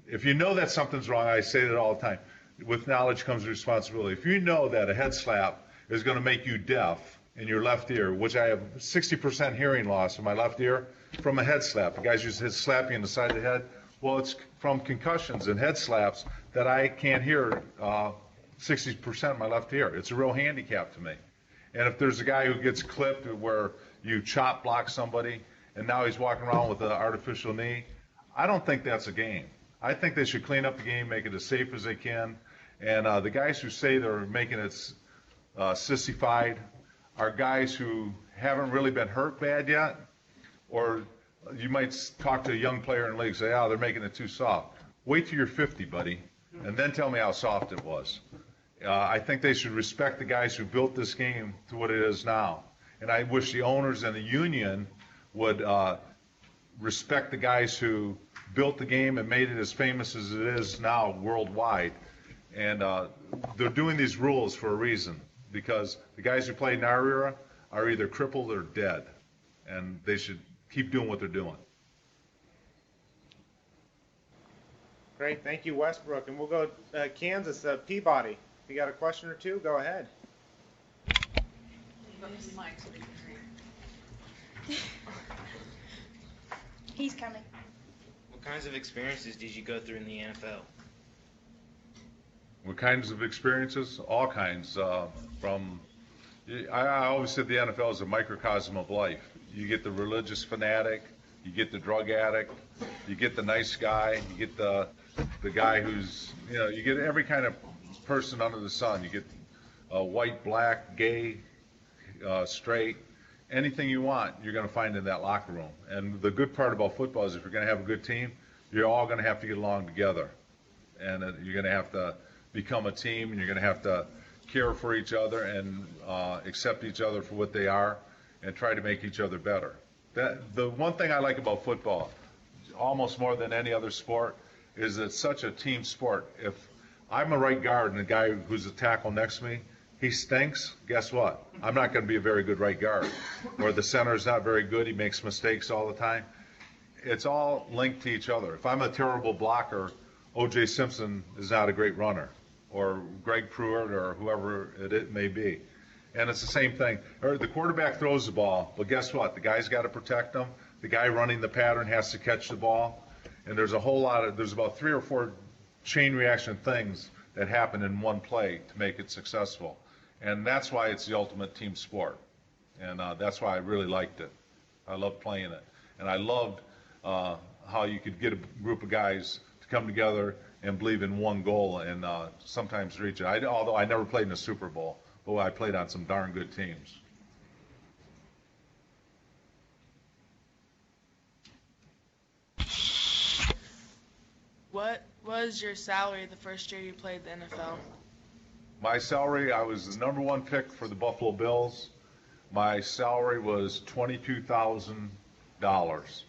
if you know that something's wrong, I say that all the time, with knowledge comes responsibility. If you know that a head slap is going to make you deaf in your left ear, which I have 60% hearing loss in my left ear from a head slap. The guys used to slap you in the side of the head. Well, it's from concussions and head slaps that I can't hear 60% of my left ear. It's a real handicap to me. And if there's a guy who gets clipped where you chop block somebody and now he's walking around with an artificial knee, I don't think that's a game. I think they should clean up the game, make it as safe as they can. And the guys who say they're making it sissified are guys who haven't really been hurt bad yet, or you might talk to a young player in the league and say, they're making it too soft. Wait till you're 50, buddy, and then tell me how soft it was. I think they should respect the guys who built this game to what it is now. And I wish the owners and the union would respect the guys who built the game and made it as famous as it is now worldwide. And they're doing these rules for a reason, because the guys who played in our era are either crippled or dead, and they should keep doing what they're doing. Great, thank you, Westbrook. And we'll go Kansas, Peabody. If you got a question or two, go ahead. He's coming. What kinds of experiences did you go through in the NFL? What kinds of experiences? All kinds. I always said the NFL is a microcosm of life. You get the religious fanatic, you get the drug addict, you get the nice guy, you get the guy who's, you get every kind of person under the sun. You get white, black, gay, straight, anything you want, you're going to find in that locker room. And the good part about football is if you're going to have a good team, you're all going to have to get along together. And you're going to have to become a team, and you're going to have to care for each other and accept each other for what they are and try to make each other better. The one thing I like about football, almost more than any other sport, is it's such a team sport. If I'm a right guard and the guy who's a tackle next to me, he stinks, guess what? I'm not going to be a very good right guard. Or the center's not very good, he makes mistakes all the time. It's all linked to each other. If I'm a terrible blocker, O.J. Simpson is not a great runner, or Greg Pruitt, or whoever it may be. And it's the same thing. Or the quarterback throws the ball, but guess what? The guy's got to protect him. the guy running the pattern has to catch the ball, and there's about 3 or 4 chain reaction things that happen in one play to make it successful. And that's why it's the ultimate team sport. And that's why I really liked it. I loved playing it. And I loved how you could get a group of guys to come together and believe in one goal and sometimes reach it. Although I never played in a Super Bowl, but I played on some darn good teams. What was your salary the first year you played the NFL? My salary, I was the number 1 pick for the Buffalo Bills. My salary was $22,000.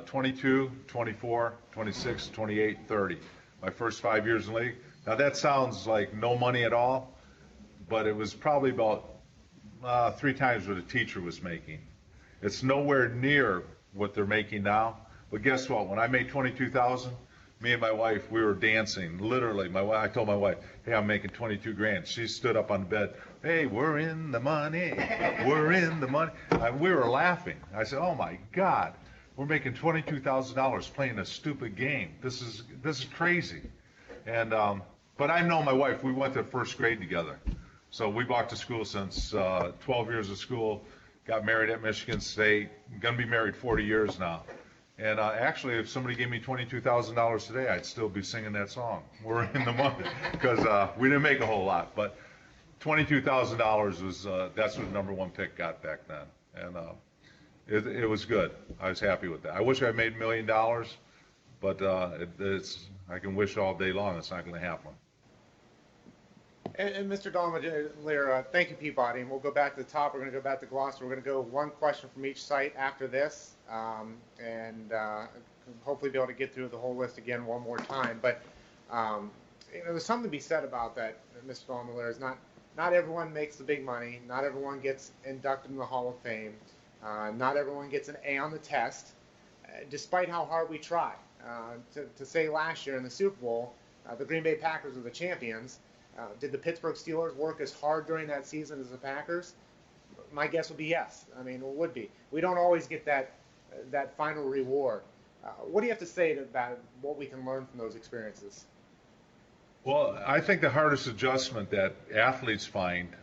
22, 24, 26, 28, 30. My first 5 years in the league. Now that sounds like no money at all, but it was probably about 3 times what a teacher was making. It's nowhere near what they're making now. But guess what? When I made $22,000, me and my wife, we were dancing. Literally, I told my wife, "Hey, I'm making 22 grand." She stood up on the bed. "Hey, we're in the money. We're in the money." We were laughing. I said, "Oh my God, we're making $22,000 playing a stupid game. This is crazy." And but I know my wife. We went to first grade together, so we walked to school since 12 years of school. Got married at Michigan State. Gonna be married 40 years now. And actually, if somebody gave me $22,000 today, I'd still be singing that song. We're in the money, because we didn't make a whole lot. But $22,000 was that's what the number 1 pick got back then, and it was good. I was happy with that. I wish I made $1 million, but I can wish all day long. It's not going to happen. And Mr. DeLamielleure, thank you, Peabody. And we'll go back to the top. We're going to go back to Gloucester. We're going to go 1 question from each site after this, and hopefully be able to get through the whole list again one more time. But there's something to be said about that, Mr. DeLamielleure. Is not everyone makes the big money. Not everyone gets inducted in the Hall of Fame. Not everyone gets an A on the test, despite how hard we try. To say last year in the Super Bowl, the Green Bay Packers were the champions. Did the Pittsburgh Steelers work as hard during that season as the Packers? My guess would be yes. I mean, it would be. We don't always get that final reward. What do you have to say about what we can learn from those experiences? Well, I think the hardest adjustment that athletes find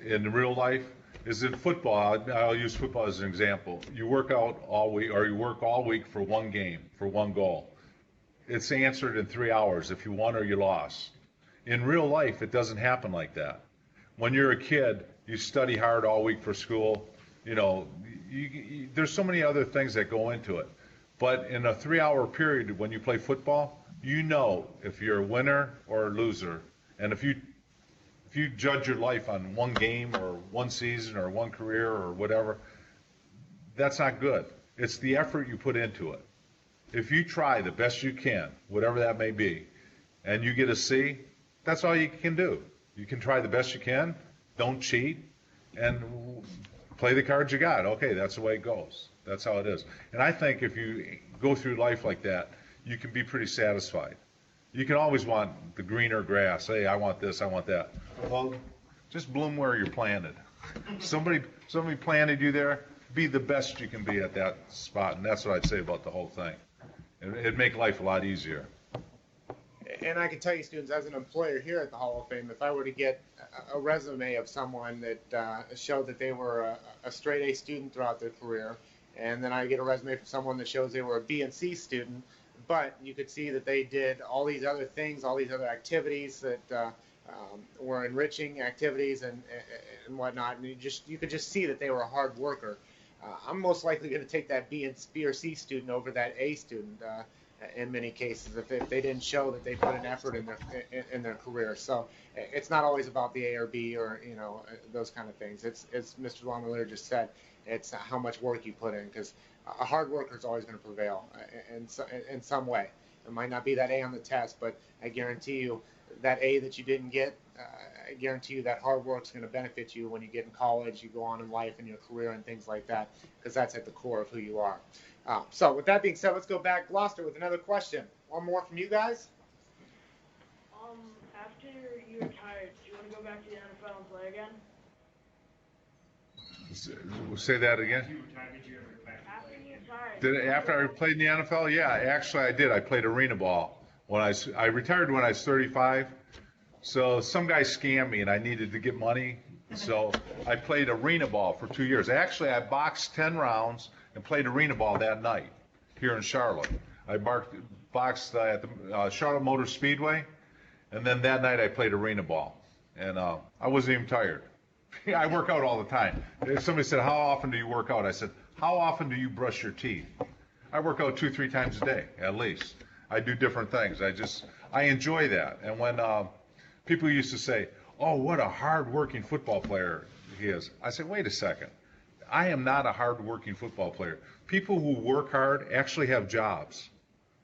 in real life is in football. I'll use football as an example. You work out all week, or you work all week for one game, for one goal. It's answered in 3 hours if you won or you lost. In real life, it doesn't happen like that. When you're a kid, you study hard all week for school. There's so many other things that go into it. But in a 3-hour period when you play football, you know if you're a winner or a loser. And if you judge your life on one game or one season or one career or whatever, that's not good. It's the effort you put into it. If you try the best you can, whatever that may be, and you get a C, that's all you can do. You can try the best you can, don't cheat, and play the cards you got. Okay, that's the way it goes. That's how it is. And I think if you go through life like that, you can be pretty satisfied. You can always want the greener grass. Hey, I want this, I want that. Well, just bloom where you're planted. Somebody planted you there, be the best you can be at that spot, and that's what I'd say about the whole thing. It'd make life a lot easier. And I can tell you, students, as an employer here at the Hall of Fame, if I were to get a resume of someone that showed that they were a straight A student throughout their career, and then I get a resume from someone that shows they were a B and C student, but you could see that they did all these other things, all these other activities that were enriching activities and whatnot, and you could just see that they were a hard worker. I'm most likely going to take that B or C student over that A student. In many cases, if they didn't show that they put an effort in their career. So it's not always about the A or B or those kind of things. It's Mr. DeLamielleure just said, it's how much work you put in, because a hard worker is always going to prevail in some way. It might not be that A on the test, but I guarantee you that A that you didn't get, I guarantee you that hard work is going to benefit you when you get in college, you go on in life and your career and things like that, because that's at the core of who you are. So with that being said, let's go back, Gloucester, with another question. One more from you guys. After you retired, do you want to go back to the NFL and play again? Say that again. After you After I played in the NFL? Yeah, actually I did. I played arena ball. I retired when I was 35. So some guy scammed me and I needed to get money. So I played arena ball for 2 years. Actually, I boxed 10 rounds and played arena ball that night here in Charlotte. I boxed at the Charlotte Motor Speedway, and then that night I played arena ball. And I wasn't even tired. I work out all the time. If somebody said, how often do you work out? I said, how often do you brush your teeth? I work out 2-3 times a day, at least. I do different things. I enjoy that. And when people used to say, oh, what a hard-working football player he is, I said, wait a second. I am not a hard-working football player. People who work hard actually have jobs,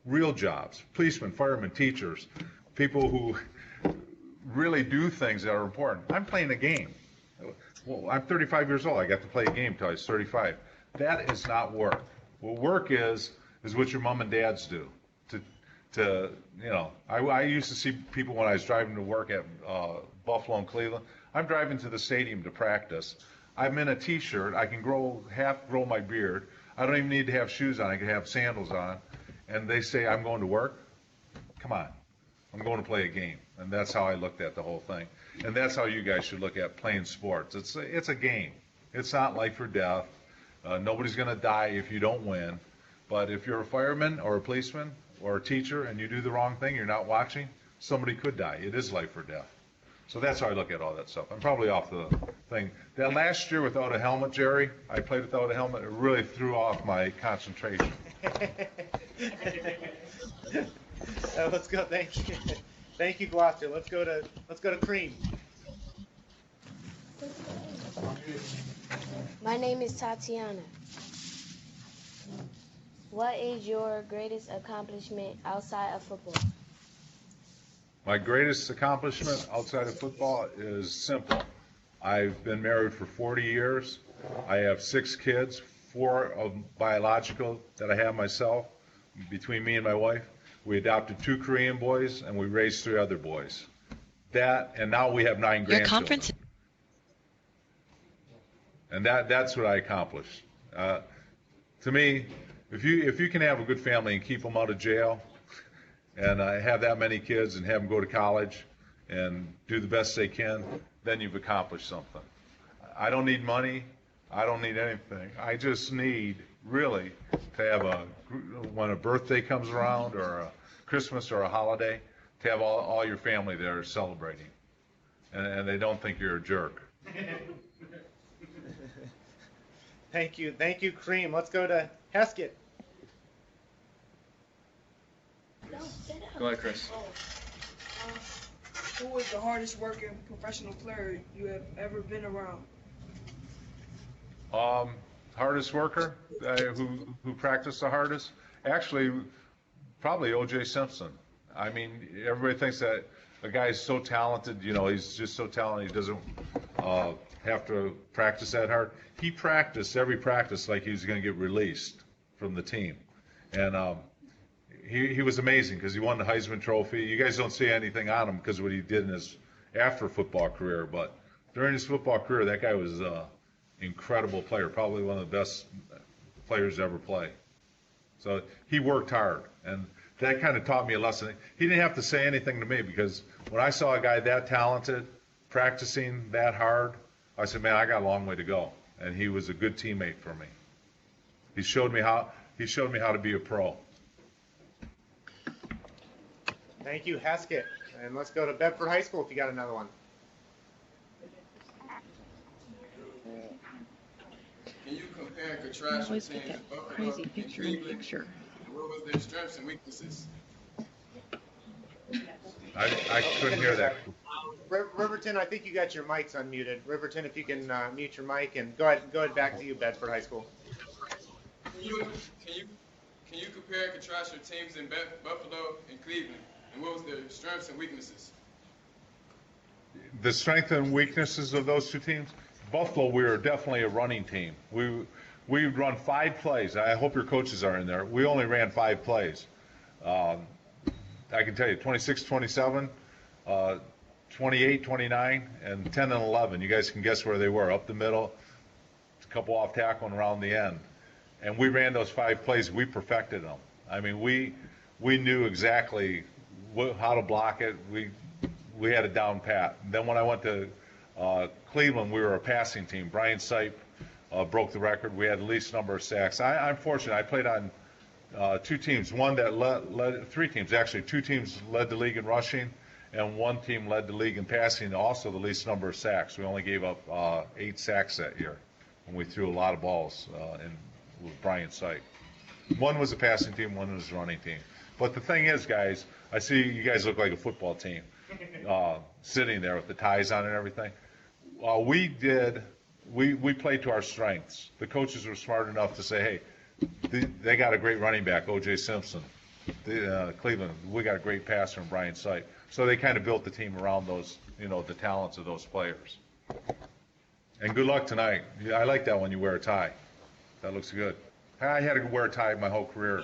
real jobs, policemen, firemen, teachers, people who really do things that are important. I'm playing a game. Well, I'm 35 years old. I got to play a game until I was 35. That is not work. What work is what your mom and dads do. I used to see people when I was driving to work at Buffalo and Cleveland. I'm driving to the stadium to practice. I'm in a T-shirt. I can half grow my beard. I don't even need to have shoes on. I can have sandals on. And they say, I'm going to work? Come on. I'm going to play a game. And that's how I looked at the whole thing. And that's how you guys should look at playing sports. It's a game. It's not life or death. Nobody's going to die if you don't win. But if you're a fireman or a policeman or a teacher and you do the wrong thing, you're not watching, somebody could die. It is life or death. So that's how I look at all that stuff. I'm probably off the thing. That last year without a helmet, Jerry, I played without a helmet. It really threw off my concentration. Let's go. Thank you. Thank you, Gloucester. Let's go to Cream. My name is Tatiana. What is your greatest accomplishment outside of football? My greatest accomplishment outside of football is simple. I've been married for 40 years. I have 6 kids, 4 of biological that I have myself, between me and my wife. We adopted 2 Korean boys, and we raised 3 other boys. And now we have 9 grandchildren. And that's what I accomplished. To me, if you can have a good family and keep them out of jail, and have that many kids and have them go to college and do the best they can, then you've accomplished something. I don't need money. I don't need anything. I just need, really, to have when a birthday comes around or a Christmas or a holiday, to have all your family there celebrating. And they don't think you're a jerk. Thank you. Thank you, Cream. Let's go to Heskett. Go ahead, Chris. Who is the hardest working professional player you have ever been around? Hardest worker who practiced the hardest? Actually, probably O.J. Simpson. I mean, everybody thinks that a guy is so talented, he's just so talented he doesn't have to practice that hard. He practiced every practice like he was going to get released from the team. And he was amazing because he won the Heisman Trophy. You guys don't see anything on him because of what he did in his after football career, but during his football career, that guy was an incredible player, probably one of the best players to ever play. So he worked hard, and that kind of taught me a lesson. He didn't have to say anything to me because when I saw a guy that talented practicing that hard, I said, man, I got a long way to go. And he was a good teammate for me. He showed me how to be a pro. Thank you, Heskett. And let's go to Bedford High School if you got another one. Can you compare and contrast your teams in Buffalo and Cleveland? What was their strengths and weaknesses? I couldn't hear that. Riverton, I think you got your mics unmuted. Riverton, if you can mute your mic, and go ahead. Back to you, Bedford High School. Can you compare and contrast your teams in Buffalo and Cleveland? And what was their strengths and weaknesses? The strengths and weaknesses of those 2 teams? Buffalo, we were definitely a running team. We run 5 plays. I hope your coaches are in there. We only ran 5 plays. I can tell you, 26, 27, 28, 29, and 10 and 11. You guys can guess where they were, up the middle, a couple off tackle and around the end. and we ran those 5 plays. We perfected them. I mean, we knew exactly how to block it. We had it down pat. Then when I went to Cleveland, we were a passing team. Brian Sipe broke the record. We had the least number of sacks. I'm fortunate. I played on 2 teams. One that led 3 teams, actually. 2 teams led the league in rushing, and 1 team led the league in passing, also the least number of sacks. We only gave up 8 sacks that year, and we threw a lot of balls with Brian Sipe. One was a passing team, one was a running team. But the thing is, guys, I see you guys look like a football team sitting there with the ties on and everything. We played to our strengths. The coaches were smart enough to say, hey, they got a great running back, O.J. Simpson. Cleveland, we got a great passer in Brian Sipe. So they kind of built the team around those, the talents of those players. And good luck tonight. Yeah, I like that when you wear a tie. That looks good. I had to wear a tie my whole career.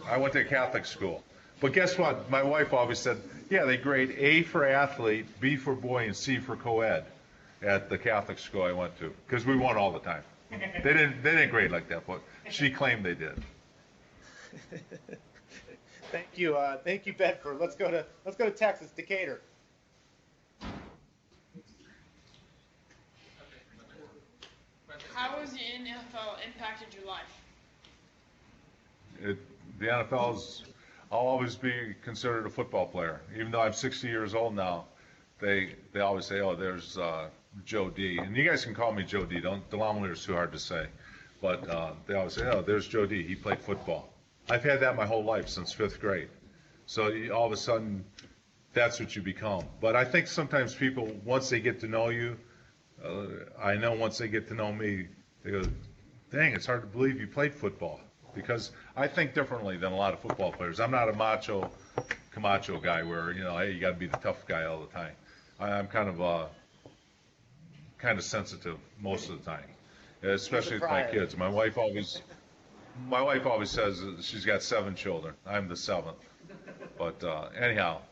I went to a Catholic school. But guess what? My wife always said, yeah, they grade A for athlete, B for boy, and C for co-ed at the Catholic school I went to, because we won all the time. They didn't grade like that, but she claimed they did. Thank you, Bedford. Let's go to Texas, Decatur. How has the NFL impacted your life? The NFL's, I'll always be considered a football player. Even though I'm 60 years old now, they always say, oh, there's Joe D. And you guys can call me Joe D. DeLamielleure is too hard to say. But they always say, oh, there's Joe D. He played football. I've had that my whole life since 5th grade. So all of a sudden, that's what you become. But I think sometimes people, once they get to know you, I know once they get to know me, they go, dang, it's hard to believe you played football. Because I think differently than a lot of football players. I'm not a macho, Camacho guy where, hey, you got to be the tough guy all the time. I'm kind of sensitive most of the time, especially with my kids. My wife always says she's got 7 children. I'm the 7th. But anyhow,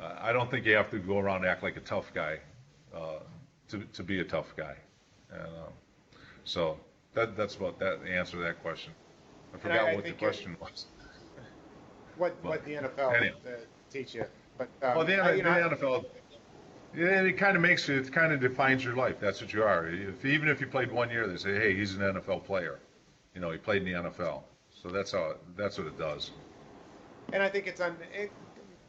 I don't think you have to go around and act like a tough guy to be a tough guy. And so that's about that. The answer to that question. I forgot what the question was. What the NFL anyway. Teach you? But the NFL, it kind of makes you. It kind of defines your life. That's what you are. Even if you played 1 year, they say, hey, he's an NFL player. He played in the NFL. So that's what it does. And I think it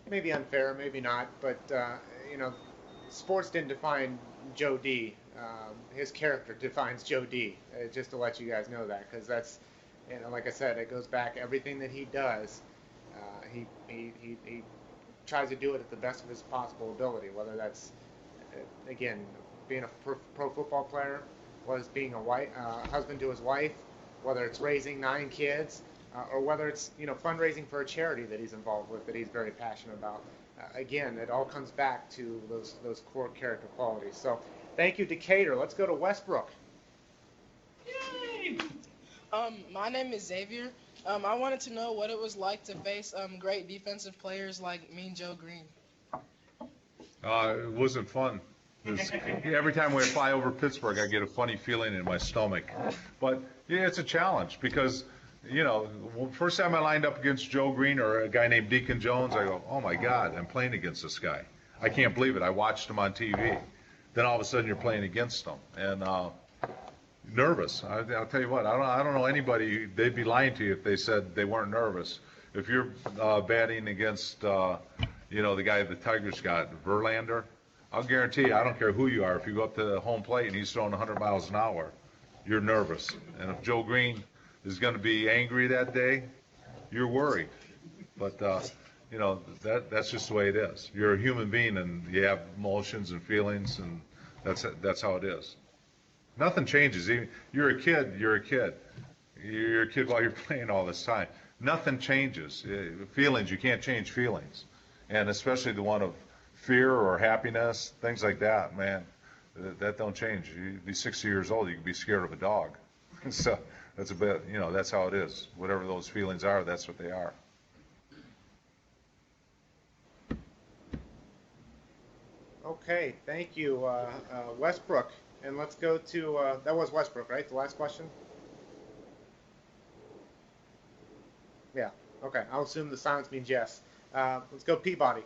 may be unfair, maybe not, but sports didn't define Joe D. His character defines Joe D. Just to let you guys know that, because that's, like I said, it goes back everything that he does. He tries to do it at the best of his possible ability, whether that's again being a pro football player, was being a husband to his wife, whether it's raising 9 kids. Or whether it's fundraising for a charity that he's involved with that he's very passionate about. Again, it all comes back to those core character qualities. So, thank you, Decatur. Let's go to Westbrook. Yay! My name is Xavier. I wanted to know what it was like to face great defensive players like Mean Joe Green. It wasn't fun. Every time we fly over Pittsburgh, I get a funny feeling in my stomach. But yeah, it's a challenge because. First time I lined up against Joe Green or a guy named Deacon Jones, I go, oh my God, I'm playing against this guy. I can't believe it. I watched him on TV. Then all of a sudden you're playing against him. And nervous. I'll tell you what, I don't know anybody, they'd be lying to you if they said they weren't nervous. If you're batting against, the guy the Tigers got, Verlander, I'll guarantee you, I don't care who you are, if you go up to the home plate and he's throwing 100 miles an hour, you're nervous. And if Joe Green is going to be angry that day, you're worried. But, that's just the way it is. You're a human being and you have emotions and feelings, and that's how it is. Nothing changes. You're a kid. You're a kid while you're playing all this time. Nothing changes. Feelings, you can't change feelings. And especially the one of fear or happiness, things like that, man, that don't change. You'd be 60 years old, you could be scared of a dog. So that's a bit, that's how it is. Whatever those feelings are, that's what they are. Okay, thank you, Westbrook. And let's go to, that was Westbrook, right? The last question? Yeah. Okay. I'll assume the silence means yes. Let's go Peabody.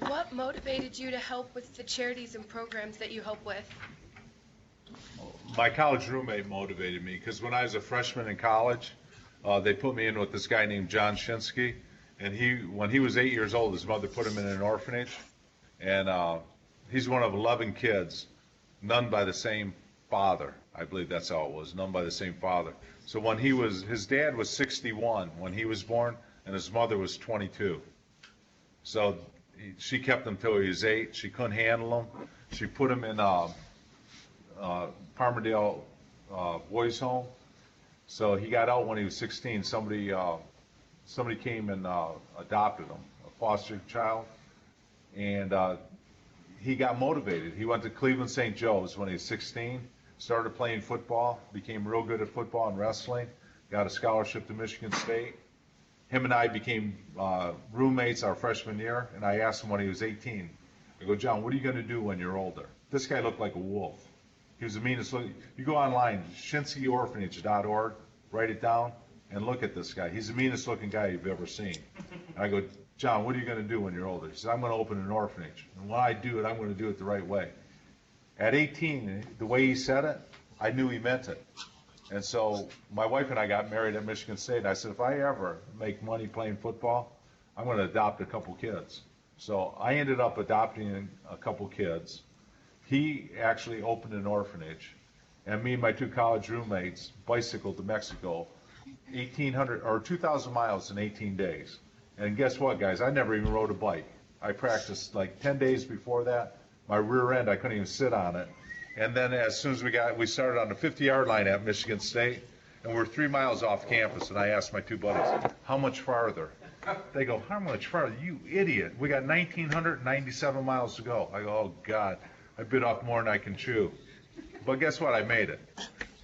What motivated you to help with the charities and programs that you help with? My college roommate motivated me because when I was a freshman in college, they put me in with this guy named John Shinsky, and when he was 8 years old, his mother put him in an orphanage, and he's one of 11 kids, none by the same father. I believe that's how it was, none by the same father. So when his dad was 61 when he was born, and his mother was 22. So she kept him till he was 8. She couldn't handle him. She put him in Palmerdale boys' home. So he got out when he was 16. Somebody came and adopted him, a foster child, and he got motivated. He went to Cleveland St. Joe's when he was 16, started playing football, became real good at football and wrestling, got a scholarship to Michigan State. Him and I became roommates our freshman year, and I asked him when he was 18, I go, John, what are you going to do when you're older? This guy looked like a wolf. He was the meanest looking. You go online, shinskeyorphanage.org, write it down, and look at this guy. He's the meanest looking guy you've ever seen. And I go, John, what are you going to do when you're older? He says, I'm going to open an orphanage. And when I do it, I'm going to do it the right way. At 18, the way he said it, I knew he meant it. And so my wife and I got married at Michigan State, and I said, if I ever make money playing football, I'm going to adopt a couple kids. So I ended up adopting a couple kids. He actually opened an orphanage, and me and my 2 college roommates bicycled to Mexico 1,800 or 2,000 miles in 18 days. And guess what, guys? I never even rode a bike. I practiced like 10 days before that. My rear end, I couldn't even sit on it. And then as soon as we started on the 50-yard line at Michigan State, and we're 3 miles off campus, and I asked my 2 buddies, how much farther? They go, how much farther? You idiot. We got 1,997 miles to go. I go, oh, God, I bit off more than I can chew. But guess what? I made it.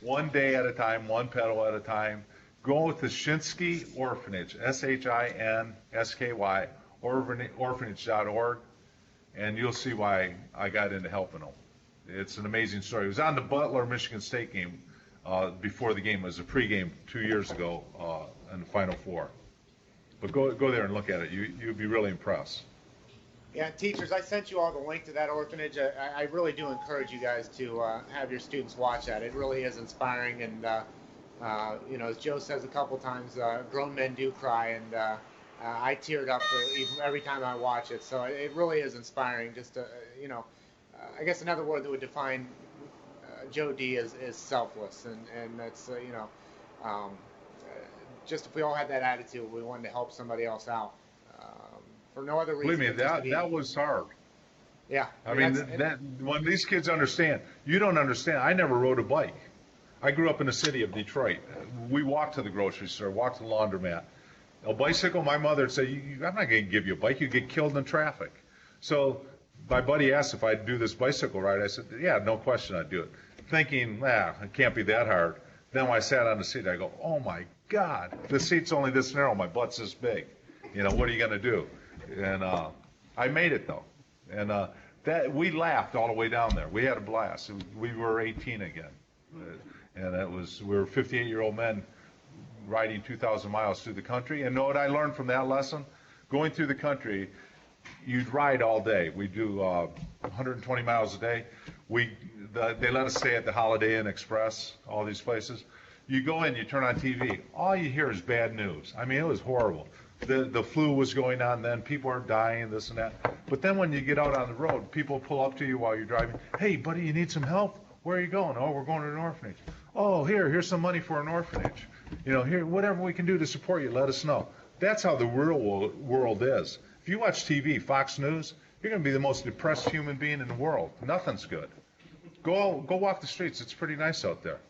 One day at a time, one pedal at a time. Go with the Shinsky Orphanage, SHINSKY, orphanage.org, and you'll see why I got into helping them. It's an amazing story. It was on the Butler-Michigan State game before the game. It was a pregame 2 years ago in the Final Four. But go there and look at it. You'd be really impressed. Yeah, teachers, I sent you all the link to that orphanage. I really do encourage you guys to have your students watch that. It really is inspiring, and as Joe says a couple times, grown men do cry, and I teared up every time I watch it. So it really is inspiring. Just I guess another word that would define Joe D is selfless, and that's just if we all had that attitude, we wanted to help somebody else out for no other reason. Believe me, that was hard. Yeah, I mean that when these kids understand, you don't understand. I never rode a bike. I grew up in the city of Detroit. We walked to the grocery store, walked to the laundromat. A bicycle, my mother would say, I'm not going to give you a bike. You get killed in traffic. So my buddy asked if I'd do this bicycle ride. I said, yeah, no question I'd do it. Thinking, it can't be that hard. Then when I sat on the seat, I go, oh my God, the seat's only this narrow, my butt's this big. What are you going to do? And I made it though. And that we laughed all the way down there. We had a blast. We were 18 again. And we were 58-year-old men riding 2,000 miles through the country. And know what I learned from that lesson? Going through the country, you'd ride all day. We do 120 miles a day. They let us stay at the Holiday Inn Express, all these places. You go in, you turn on TV, all you hear is bad news. I mean, it was horrible. The flu was going on then, people are dying, this and that. But then when you get out on the road, people pull up to you while you're driving. Hey, buddy, you need some help? Where are you going? Oh, we're going to an orphanage. Oh, here's some money for an orphanage. Here, whatever we can do to support you, let us know. That's how the real world is. If you watch TV, Fox News, you're going to be the most depressed human being in the world. Nothing's good. Go walk the streets. It's pretty nice out there.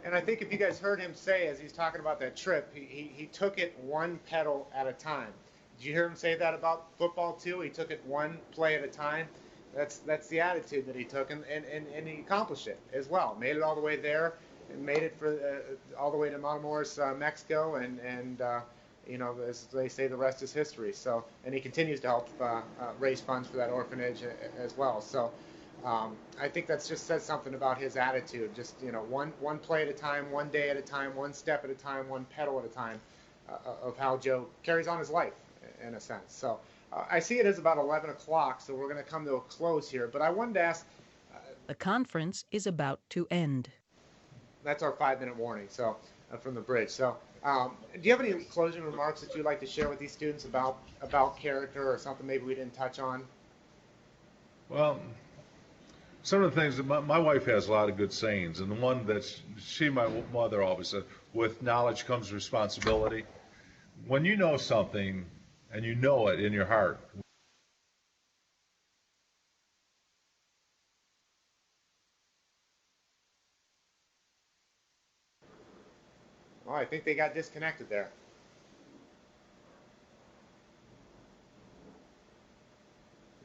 And I think if you guys heard him say, as he's talking about that trip, he took it one pedal at a time. Did you hear him say that about football too? He took it one play at a time. That's the attitude that he took, and he accomplished it as well. Made it all the way there, and made it for all the way to Matamoros, Mexico, and as they say, the rest is history. So, and he continues to help raise funds for that orphanage as well. So, I think that's just says something about his attitude. Just one play at a time, one day at a time, one step at a time, one pedal at a time, of how Joe carries on his life in a sense. So I see it as about 11 o'clock, so we're going to come to a close here. But I wanted to ask. The conference is about to end. That's our 5-minute warning. So from the bridge. So do you have any closing remarks that you'd like to share with these students about character or something maybe we didn't touch on? Well, some of the things that my wife has a lot of good sayings, and the one that my mother always said, with knowledge comes responsibility. When you know something and you know it in your heart, Oh, I think they got disconnected there.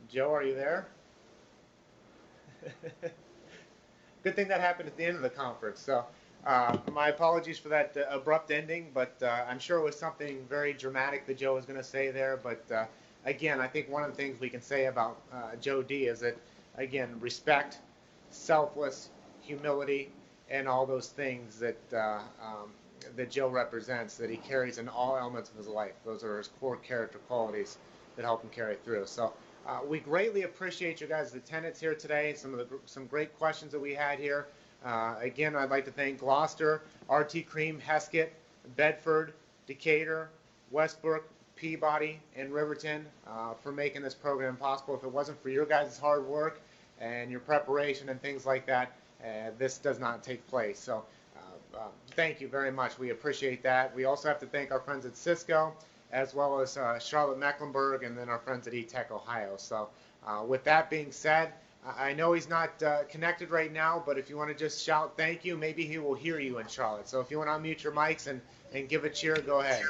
Joe, are you there? Good thing that happened at the end of the conference. So my apologies for that abrupt ending, but I'm sure it was something very dramatic that Joe was going to say there. But again, I think one of the things we can say about Joe D is that, again, respect, selfless, humility, and all those things that that Joe represents, that he carries in all elements of his life. Those are his core character qualities that help him carry through. So we greatly appreciate you guys' attendance here today, some great questions that we had here. Again, I'd like to thank Gloucester, RT Cream, Heskett, Bedford, Decatur, Westbrook, Peabody, and Riverton for making this program possible. If it wasn't for your guys' hard work and your preparation and things like that, this does not take place. So thank you very much. We appreciate that. We also have to thank our friends at Cisco, as well as Charlotte Mecklenburg, and then our friends at E-Tech Ohio. So with that being said, I know he's not connected right now, but if you want to just shout thank you, maybe he will hear you in Charlotte. So if you want to unmute your mics and give a cheer, go ahead.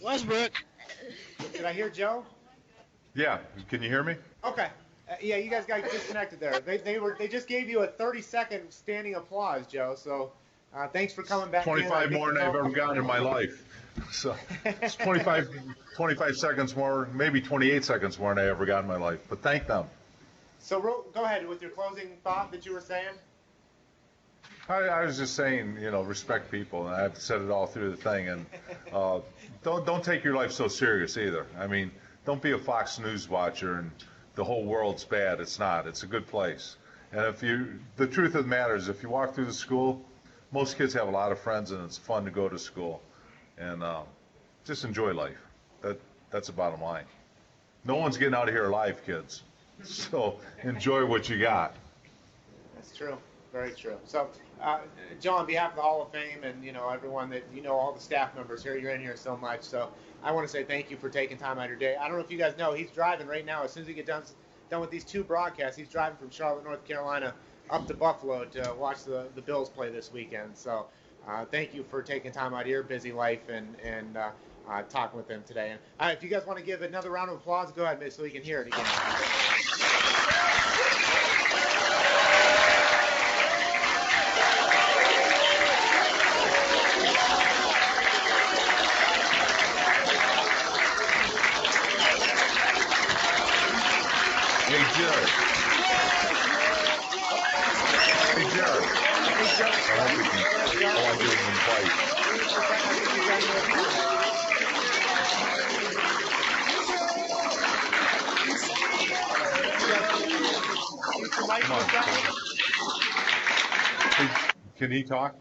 Westbrook. Did I hear Joe? Yeah. Can you hear me? Okay. Yeah, you guys got disconnected there. They just gave you a 30-second standing applause, Joe. So thanks for coming back. 25 more than I've ever gotten in my life. So it's 25 seconds more, maybe 28 seconds more than I ever got in my life. But thank them. So go ahead with your closing thought that you were saying. I was just saying, respect people, and I've said it all through the thing. And don't take your life so serious either. I mean, don't be a Fox News watcher and the whole world's bad. It's not. It's a good place. And the truth of the matter is, if you walk through the school, most kids have a lot of friends, and it's fun to go to school. And just enjoy life. That's the bottom line. No one's getting out of here alive, kids. So enjoy what you got. That's true. Very true. So, Joe, on behalf of the Hall of Fame and everyone that all the staff members here, you're in here so much. So I want to say thank you for taking time out of your day. I don't know if you guys know, he's driving right now. As soon as he gets done with these two broadcasts, he's driving from Charlotte, North Carolina, up to Buffalo to watch the Bills play this weekend. So thank you for taking time out of your busy life and talking with them today. And if you guys want to give another round of applause, go ahead, so we can hear it again. Hey, Jared. I want to give him a fight. Can he talk?